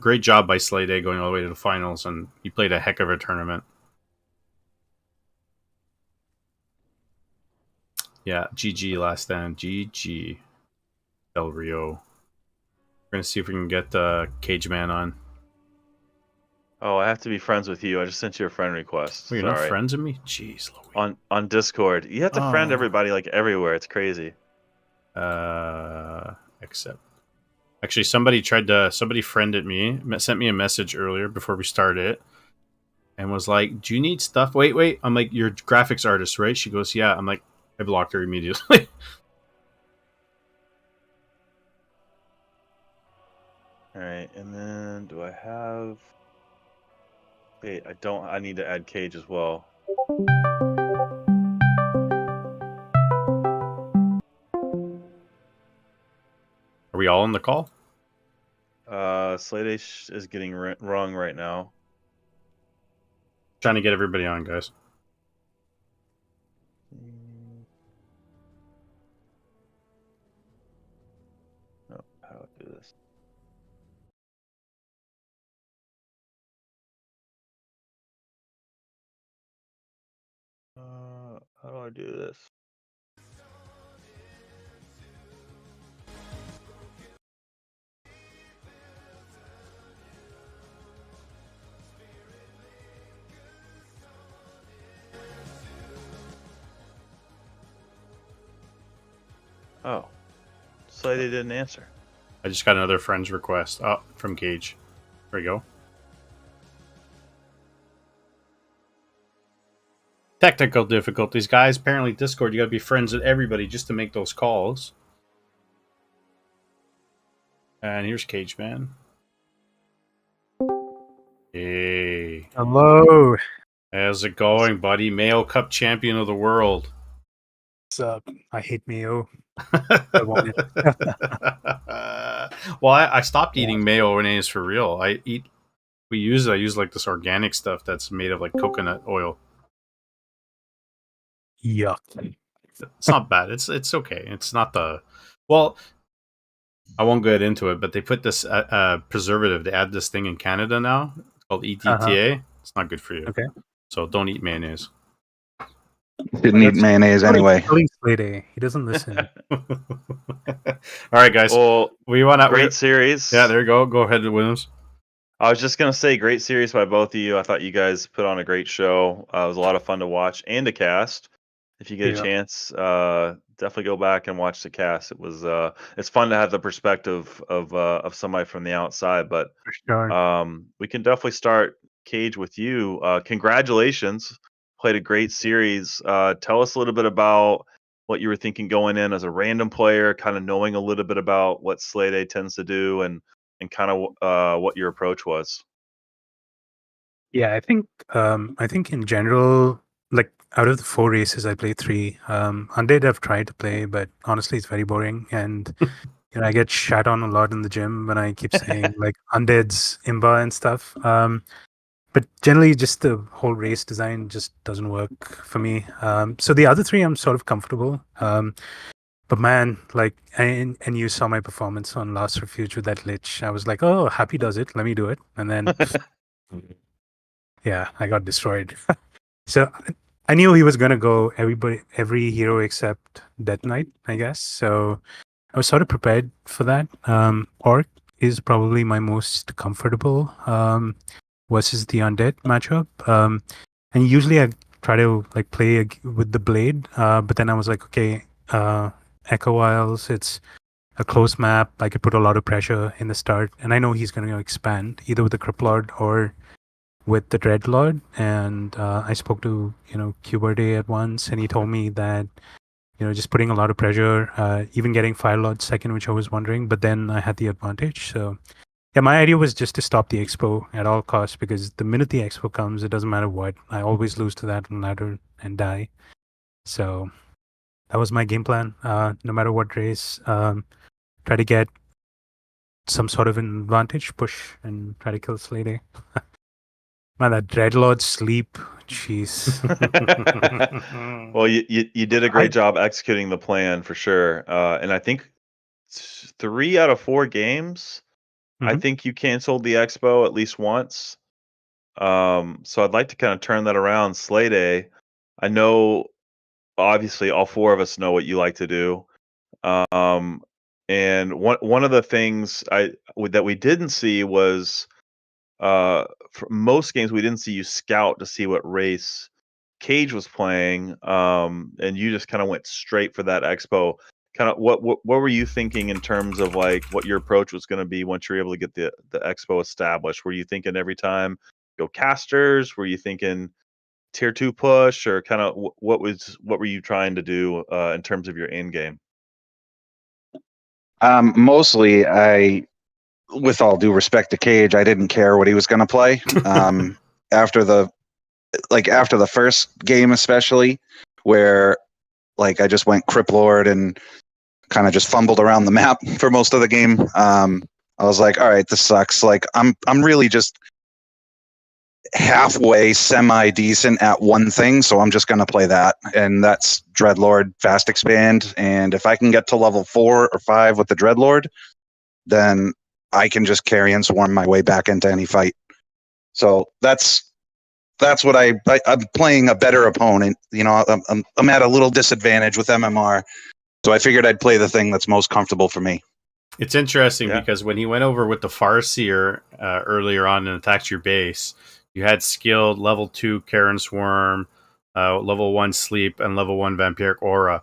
great job by Slade going all the way to the finals, and he played a heck of a tournament. Yeah, GG last stand. GG. Del Rio. We're going to see if we can get Cageman on.
Oh, I have to be friends with you. I just sent you a friend request.
Wait, you're not friends with me? Jeez, Louis.
On Discord. You have to friend everybody like everywhere. It's crazy.
Accept. Actually, somebody friended me, sent me a message earlier before we started, and was like, "Do you need stuff?" Wait. I'm like, "You're a graphics artist, right?" She goes, "Yeah." I'm like, I blocked her immediately.
All right, and then do I have? Wait, I don't. I need to add Cage as well.
Are we all on the call?
Slade is getting wrong right now.
Trying to get everybody on, guys.
Oh, how do I do this? How do I do this? Oh, Slade didn't answer.
I just got another friend's request. Oh, from Cage. There we go. Technical difficulties, guys. Apparently, Discord, you gotta be friends with everybody just to make those calls. And here's Cage Man. Hey.
Hello.
How's it going, buddy? Mayo Cup champion of the world.
What's up? I hate Mayo.
Well, I stopped eating mayonnaise for real. I use like this organic stuff that's made of like coconut oil.
Yuck.
It's not bad. It's okay. It's not the well. I won't get into it, but they put this preservative. They add this thing in Canada now. It's called ETTA. It's not good for you.
Okay.
So don't eat mayonnaise.
Didn't eat mayonnaise anyway.
He doesn't listen.
All right, guys.
Well,
we want to
great series.
Yeah, there you go. Go ahead, Williams.
I was just gonna say, great series by both of you. I thought you guys put on a great show. It was a lot of fun to watch and to cast. If you get a chance, definitely go back and watch the cast. It was it's fun to have the perspective of somebody from the outside. But
For sure.
we can definitely start, Cage, with you. Congratulations, played a great series. Tell us a little bit about what you were thinking going in as a random player, kind of knowing a little bit about what Slay Day tends to do, and kind of what your approach was.
Yeah, I think in general, like out of the 4 races I played 3. Undead I've tried to play, but honestly it's very boring, and I get shat on a lot in the gym when I keep saying like Undead's imba and stuff. But generally just the whole race design just doesn't work for me. So the other 3 I'm sort of comfortable. But man, like, and you saw my performance on Last Refuge with that Lich. I was like, oh, Happy does it. Let me do it. And then, yeah, I got destroyed. So I knew he was going to go every hero except Death Knight, I guess. So I was sort of prepared for that. Orc is probably my most comfortable versus the Undead matchup. And usually I try to like play with the Blade. But then I was like, okay, Echo Isles, it's a close map. I could put a lot of pressure in the start, and I know he's going to expand either with the Criplord or with the Dreadlord. And I spoke to Cuberde at once, and he told me that just putting a lot of pressure, even getting Firelord second, which I was wondering, but then I had the advantage. So yeah, my idea was just to stop the Expo at all costs, because the minute the Expo comes, it doesn't matter what, I always lose to that ladder and die. So that was my game plan. No matter what race, try to get some sort of an advantage, push, and try to kill Slay Day. Man, that Dreadlord sleep, jeez.
Well, you did a great job executing the plan for sure. And I think 3 out of 4 games, I think you canceled the Expo at least once. So I'd like to kind of turn that around. Slay Day, I know obviously all 4 of us know what you like to do. And one of the things that we didn't see was for most games we didn't see you scout to see what race Cage was playing, and you just kind of went straight for that Expo. Kind of what were you thinking in terms of like what your approach was going to be once you're able to get the Expo established? Were you thinking every time go casters? Were you thinking tier 2 push, or kind of what were you trying to do in terms of your end game?
Mostly, with all due respect to Cage, I didn't care what he was going to play. After the first game, especially, where like I just went Criplord and kind of just fumbled around the map for most of the game. I was like, all right, this sucks. Like I'm really just halfway semi decent at one thing, so I'm just going to play that, and that's Dreadlord fast expand. And if I can get to level 4 or 5 with the Dreadlord, then I can just carry and swarm my way back into any fight. So that's what I'm playing a better opponent. I'm at a little disadvantage with MMR, so I figured I'd play the thing that's most comfortable for me.
It's interesting because when he went over with the Farseer earlier on and attacked your base, you had skilled level 2 Karen Swarm, level 1 Sleep, and level 1 Vampiric Aura.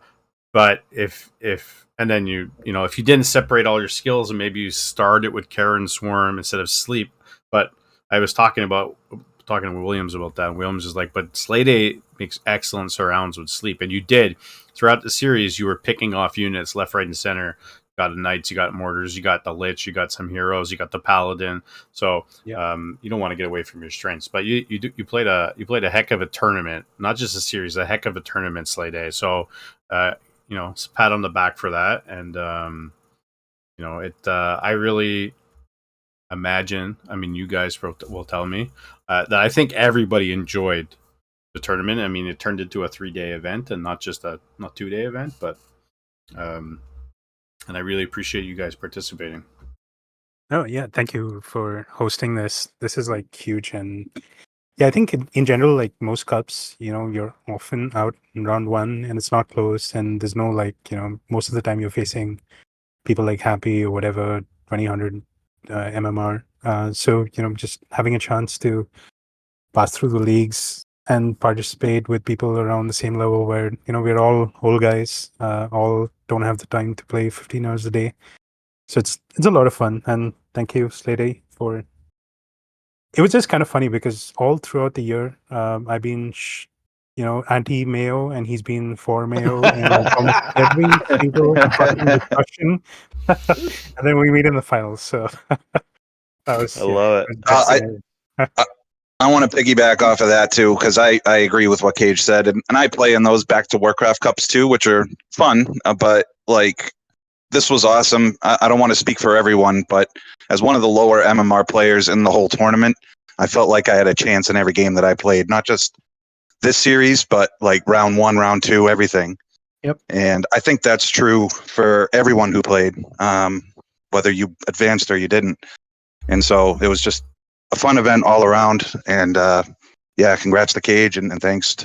But if you didn't separate all your skills and maybe you started with Karen Swarm instead of Sleep, but I was talking about talking to Williams about that. And Williams is like, but Slay Day makes excellent surrounds with sleep, and you did throughout the series. You were picking off units left, right, and center. You got the knights, you got mortars, you got the lich, you got some heroes, you got the paladin. So you don't want to get away from your strengths, but you played a heck of a tournament, not just a series, a heck of a tournament, Slay Day. So pat on the back for that, and I really imagine, I mean, you guys will tell me that I think everybody enjoyed the tournament. I mean, it turned into a 3-day event and not just a 2-day event, but and I really appreciate you guys participating.
Oh yeah, thank you for hosting this. This is like huge, and yeah, I think in general, like most cups, you're often out in round one and it's not close, and there's no like, most of the time you're facing people like Happy or whatever, 2000 MMR. So just having a chance to pass through the leagues and participate with people around the same level where we're all old guys, all don't have the time to play 15 hours a day. So it's a lot of fun, and thank you, Slady, for. It was just kind of funny because all throughout the year, I've been anti Mayo, and he's been for Mayo in like almost every single fucking discussion. And then we meet in the finals. So that was.
I love it.
I want to piggyback off of that too, because I agree with what Cage said, and I play in those back to Warcraft cups too, which are fun. But like, this was awesome. I don't want to speak for everyone, but as one of the lower MMR players in the whole tournament, I felt like I had a chance in every game that I played, not just this series, but like round 1, round 2, everything.
Yep.
And I think that's true for everyone who played, whether you advanced or you didn't. And so it was just a fun event all around. And congrats to Cage, and thanks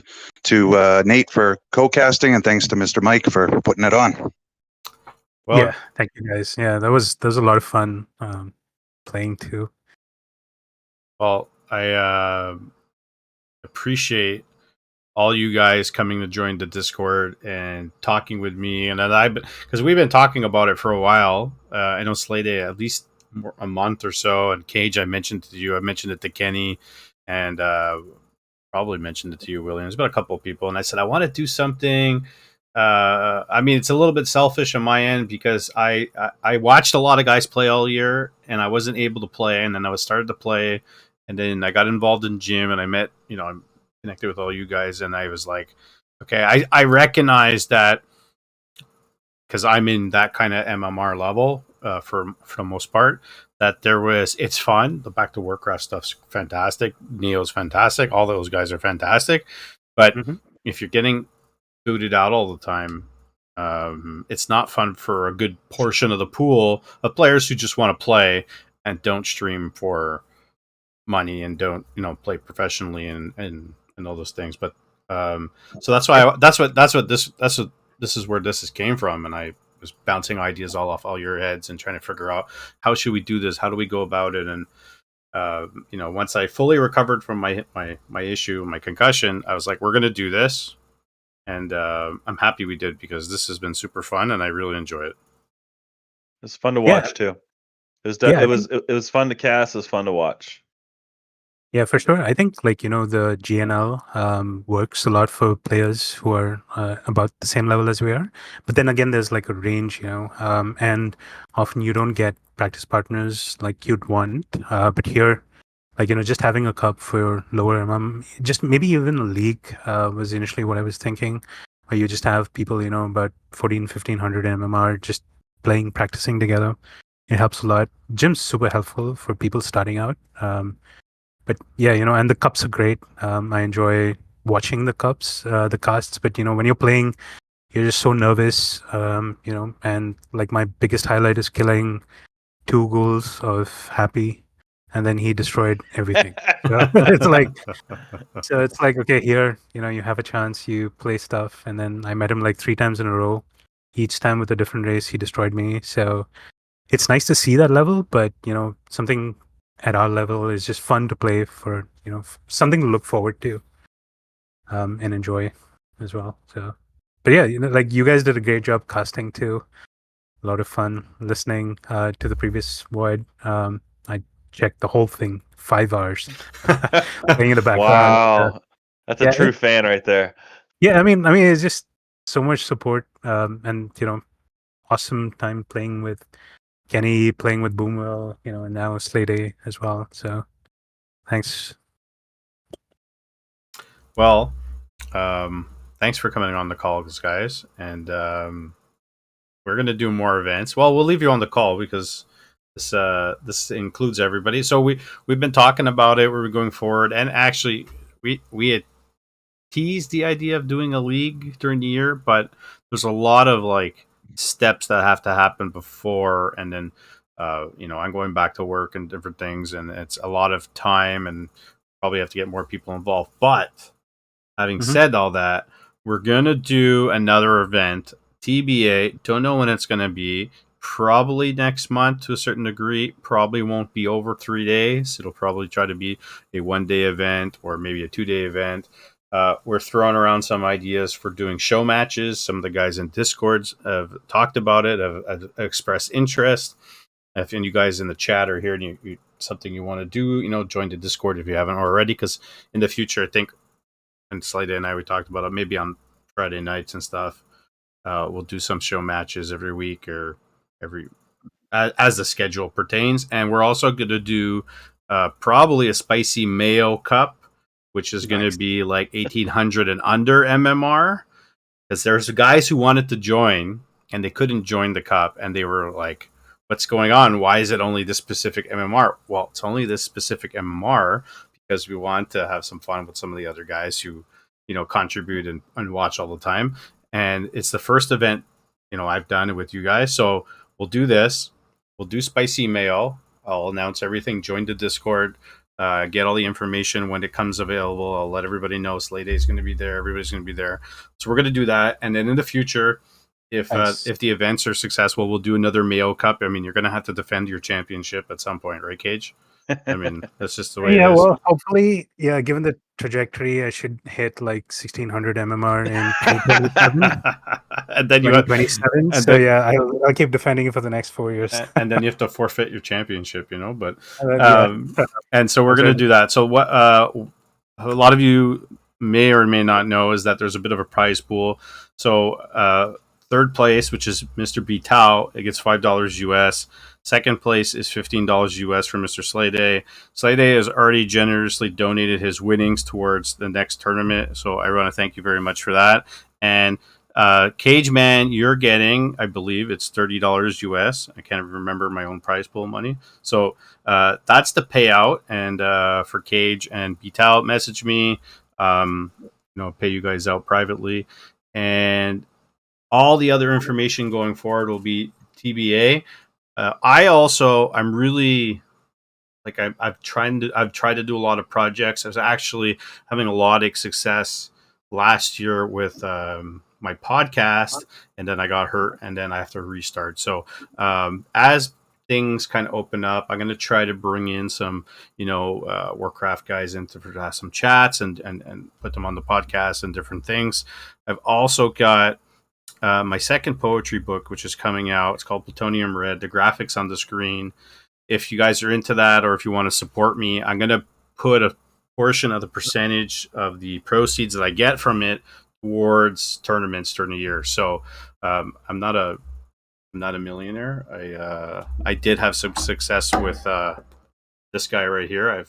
to Nate for co-casting, and thanks to Mr. Mike for putting it on.
Well, yeah, thank you guys. Yeah, that was a lot of fun playing too.
Well, I appreciate all you guys coming to join the Discord and talking with me, and because we've been talking about it for a while. I know Slay Day at least a month or so, and Cage, I mentioned to you, I mentioned it to Kenny, and probably mentioned it to you, William. There's been a couple of people, and I said I want to do something. I mean, it's a little bit selfish on my end because I watched a lot of guys play all year, and I wasn't able to play, and then I was started to play, and then I got involved in gym, and I met, I'm connected with all you guys, and I was like, okay, I recognize that because I'm in that kind of MMR level for the most part, that it's fun. The Back to Warcraft stuff's fantastic. Neo's fantastic. All those guys are fantastic. But if you're getting booted out all the time, it's not fun for a good portion of the pool of players who just want to play and don't stream for money and don't play professionally and all those things. But so that's why this is where this came from, and I was bouncing ideas all off all your heads and trying to figure out how should we do this, how do we go about it. And once I fully recovered from my issue, my concussion, I was like, we're gonna do this. And I'm happy we did, because this has been super fun, and I really enjoy it.
It's fun to watch too. It was fun to cast. It was fun to watch.
Yeah, for sure. I think the GNL works a lot for players who are about the same level as we are. But then again, there's like a range, and often you don't get practice partners like you'd want. But here, just having a cup for lower MM, just maybe even a league was initially what I was thinking, where you just have people, about 1500 MMR just playing, practicing together. It helps a lot. Gym's super helpful for people starting out. But yeah, and the cups are great. I enjoy watching the cups, the casts, but when you're playing, you're just so nervous, and like my biggest highlight is killing 2 ghouls of Happy, and then he destroyed everything. It's like, okay, here, you have a chance, you play stuff, and then I met him like 3 times in a row. Each time with a different race, he destroyed me. So it's nice to see that level, but something at our level is just fun to play for, something to look forward to, and enjoy as well. So, but yeah, like you guys did a great job casting too. A lot of fun listening to the previous void. I check the whole thing 5 hours playing in the background.
Wow, that's a
yeah,
true fan right there.
Yeah, I mean, it's just so much support, and awesome time playing with Kenny, playing with Boomwell, and now Slade as well. So, thanks.
Well, thanks for coming on the call, guys, and we're gonna do more events. Well, we'll leave you on the call because this includes everybody. So we've been talking about it. We're going forward, and actually, we had teased the idea of doing a league during the year, but there's a lot of like steps that have to happen before, and then I'm going back to work and different things, and it's a lot of time, and probably have to get more people involved. But having said all that, we're gonna do another event. TBA, don't know when it's gonna be. Probably next month to a certain degree. Probably won't be over 3 days. It'll probably try to be a 1-day event or maybe a 2-day event. We're throwing around some ideas for doing show matches. Some of the guys in Discords have talked about it, have expressed interest. If any of you guys in the chat are here and you something you want to do, join the Discord if you haven't already. Because in the future, I think, and Slade and I, we talked about it, maybe on Friday nights and stuff, we'll do some show matches every week or as the schedule pertains. And we're also going to do probably a spicy Mayo Cup, which is going to be like 1800 and under MMR, because there's guys who wanted to join and they couldn't join the cup, and they were like, what's going on? Why is it only this specific MMR? Well, it's only this specific MMR because we want to have some fun with some of the other guys who contribute and watch all the time. And it's the first event I've done it with you guys, so we'll do this. We'll do spicy mayo. I'll announce everything. Join the Discord. Get all the information when it comes available. I'll let everybody know. Slade is going to be there. Everybody's going to be there. So we're going to do that. And then in the future, if the events are successful, we'll do another Mayo Cup. I mean, you're going to have to defend your championship at some point, right, Cage? I mean, that's just the way it is.
Well, hopefully, given the trajectory, I should hit like 1600 MMR in 2027.
And then
2027. So I'll keep defending it for the next 4 years.
And then you have to forfeit your championship, but and so we're going to do that. So what a lot of you may or may not know is that there's a bit of a prize pool. So third place, which is Mr. Veto, it gets $5 US. Second place is $15 US for Mr. Slade. Slade has already generously donated his winnings towards the next tournament, so I want to thank you very much for that. And Cage Man, you're getting, I believe it's $30 US. I can't remember my own prize pool money. So that's the payout. And for Cage and Betal, message me. Pay you guys out privately. And all the other information going forward will be TBA. I'm really like I've tried to do a lot of projects. I was actually having a lot of success last year with my podcast, and then I got hurt, and then I have to restart. So as things kind of open up, I'm going to try to bring in some Warcraft guys into for some chats and put them on the podcast and different things. I've also got my second poetry book, which is coming out. It's called Plutonium Red. The graphics on the screen. If you guys are into that, or if you want to support me, I'm going to put a portion of the percentage of the proceeds that I get from it towards tournaments during the year. So I'm not a millionaire. I did have some success with this guy right here. I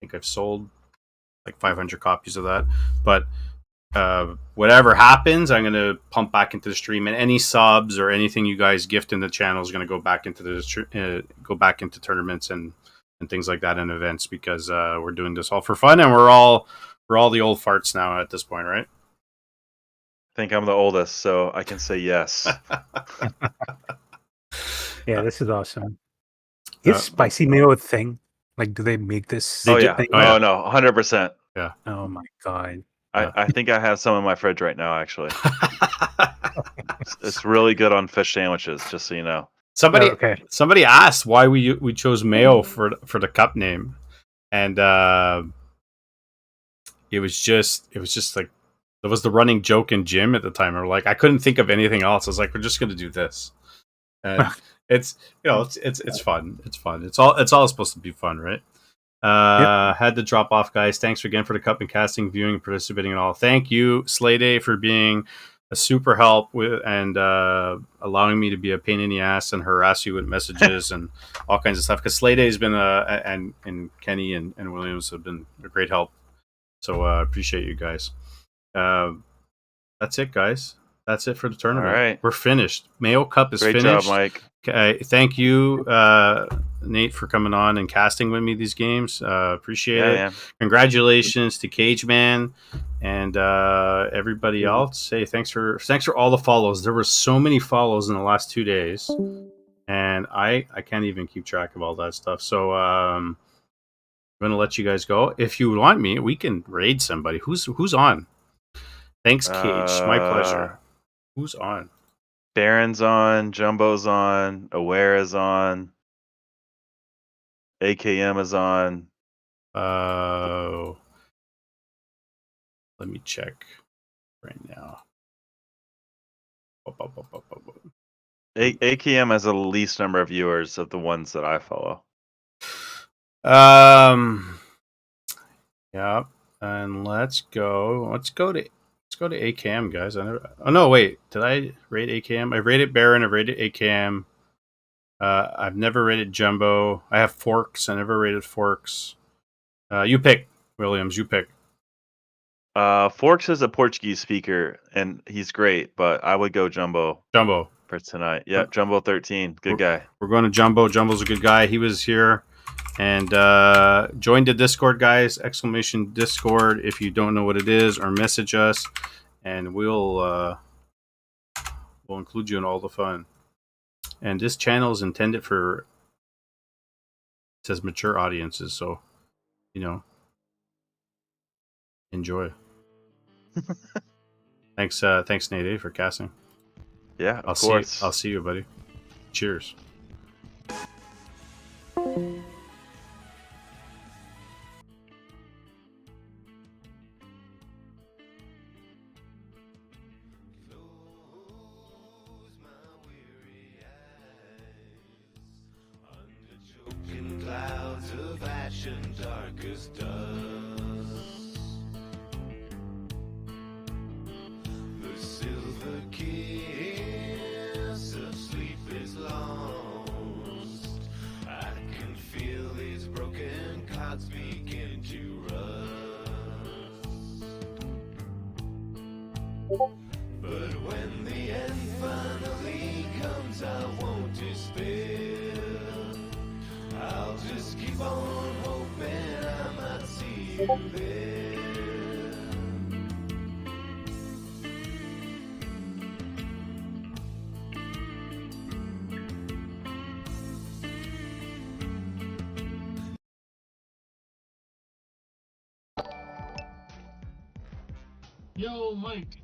think I've sold like 500 copies of that, but whatever happens, I'm going to pump back into the stream, and any subs or anything you guys gift in the channel is going to go back into tournaments and things like that and events, because we're doing this all for fun, and we're all the old farts now at this point, right?
I think I'm the oldest, so I can say yes.
Yeah, this is awesome. Is spicy mayo a thing? Like, do they make this?
Thing?
Oh,
no, 100%.
Yeah.
Oh my god.
I think I have some in my fridge right now, actually. It's really good on fish sandwiches, just so you know.
Somebody asked why we chose Mayo for the cup name, and it was just like, it was the running joke in gym at the time. Or like, I couldn't think of anything else. I was like, we're just gonna do this. And It's it's fun. It's fun. It's all supposed to be fun, right? Had to drop off, guys. Thanks again for the cup and casting, viewing, and participating and all. Thank you, Slay for being a super help with and allowing me to be a pain in the ass and harass you with messages and all kinds of stuff. Because Slay has been and Kenny and Williams have been a great help. So appreciate you guys. That's it, guys. That's it for the tournament.
All right.
We're finished. Mayo Cup is
Great
finished.
job, Mike.
Thank you, Nate, for coming on and casting with me these games. Appreciate it.
Yeah.
Congratulations to Cage Man and everybody else. Hey, thanks for all the follows. There were so many follows in the last 2 days, and I can't even keep track of all that stuff. So I'm gonna let you guys go. If you want me, we can raid somebody. Who's on? Thanks, Cage. My pleasure. Who's on?
Baron's on, Jumbo's on, Aware is on, AKM is on.
Let me check right now.
AKM has the least number of viewers of the ones that I follow.
Yeah, and let's go to AKM, guys. Oh no, wait. Did I rate AKM? I rated Baron. I rated AKM. I've never rated Jumbo. I have Forks. I never rated Forks. You pick, Williams. You pick.
Forks is a Portuguese speaker, and he's great, but I would go Jumbo.
Jumbo
for tonight. Yeah, Jumbo 13. Good guy.
We're going to Jumbo. Jumbo's a good guy. He was here and join the Discord, guys. ! Discord if you don't know what it is, or message us, and we'll include you in all the fun. And this channel is intended for, it says, mature audiences, so enjoy. Thanks, Nate, for casting.
Yeah, of course.
I'll see you, buddy. Cheers.
Clouds of ash and darkest dust, the silver kiss of sleep is lost. I can feel these broken clouds begin to rust. But when the end finally comes, I won't despair. I'll just keep on hoping I might see you there.
Yo, Mike.